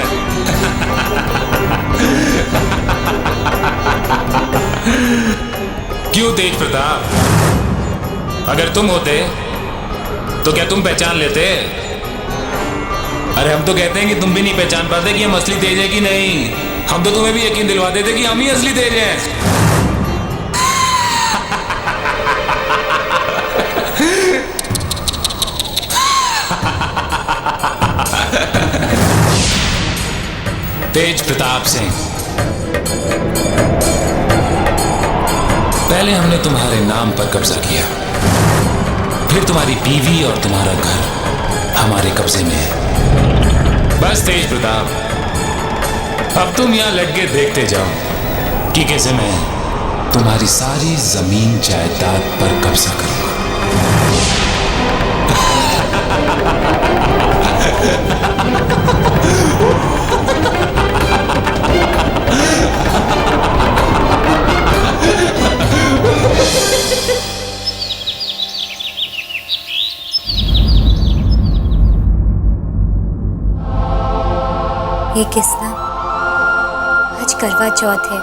क्यों तेज प्रताप, अगर तुम होते तो क्या तुम पहचान लेते? अरे हम तो कहते हैं कि तुम भी नहीं पहचान पाते कि हम असली तेज है कि नहीं। हम तो तुम्हें भी यकीन दिलवा देते कि हम ही असली तेज हैं। तेज प्रताप सिंह, पहले हमने तुम्हारे नाम पर कब्जा किया, फिर तुम्हारी बीवी और तुम्हारा घर हमारे कब्जे में है। बस तेज प्रताप, अब तुम यहाँ लटके देखते जाओ कि कैसे मैं तुम्हारी सारी जमीन जायदाद पर कब्जा करूंगा। ये किस्सा आज करवा चौथ है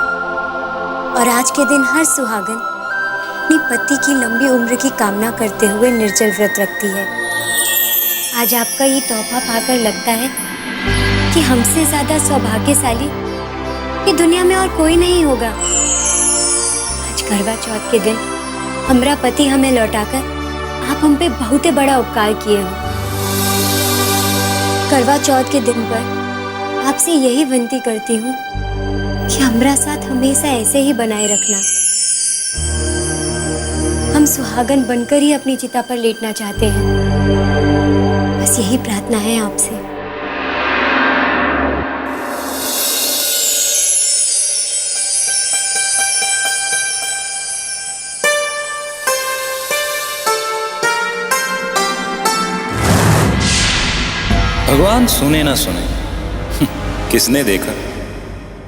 और आज के दिन हर सुहागन अपनी पति की लंबी उम्र की कामना करते हुए निर्जल व्रत रखती है। आज आपका ये तोहफा पाकर लगता है कि हमसे ज्यादा सौभाग्यशाली ये दुनिया में और कोई नहीं होगा। आज करवा चौथ के दिन हमारा पति हमें लौटाकर आप हम पे बहुत ही बड़ा उपकार किए हो। करवा चौथ के दिन पर आपसे यही विनती करती हूँ कि हमारा साथ हमेशा ऐसे ही बनाए रखना। हम सुहागन बनकर ही अपनी चिता पर लेटना चाहते हैं। बस यही प्रार्थना है आपसे। भगवान सुने ना सुने, किसने देखा,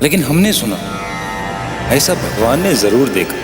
लेकिन हमने सुना। ऐसा भगवान ने जरूर देखा।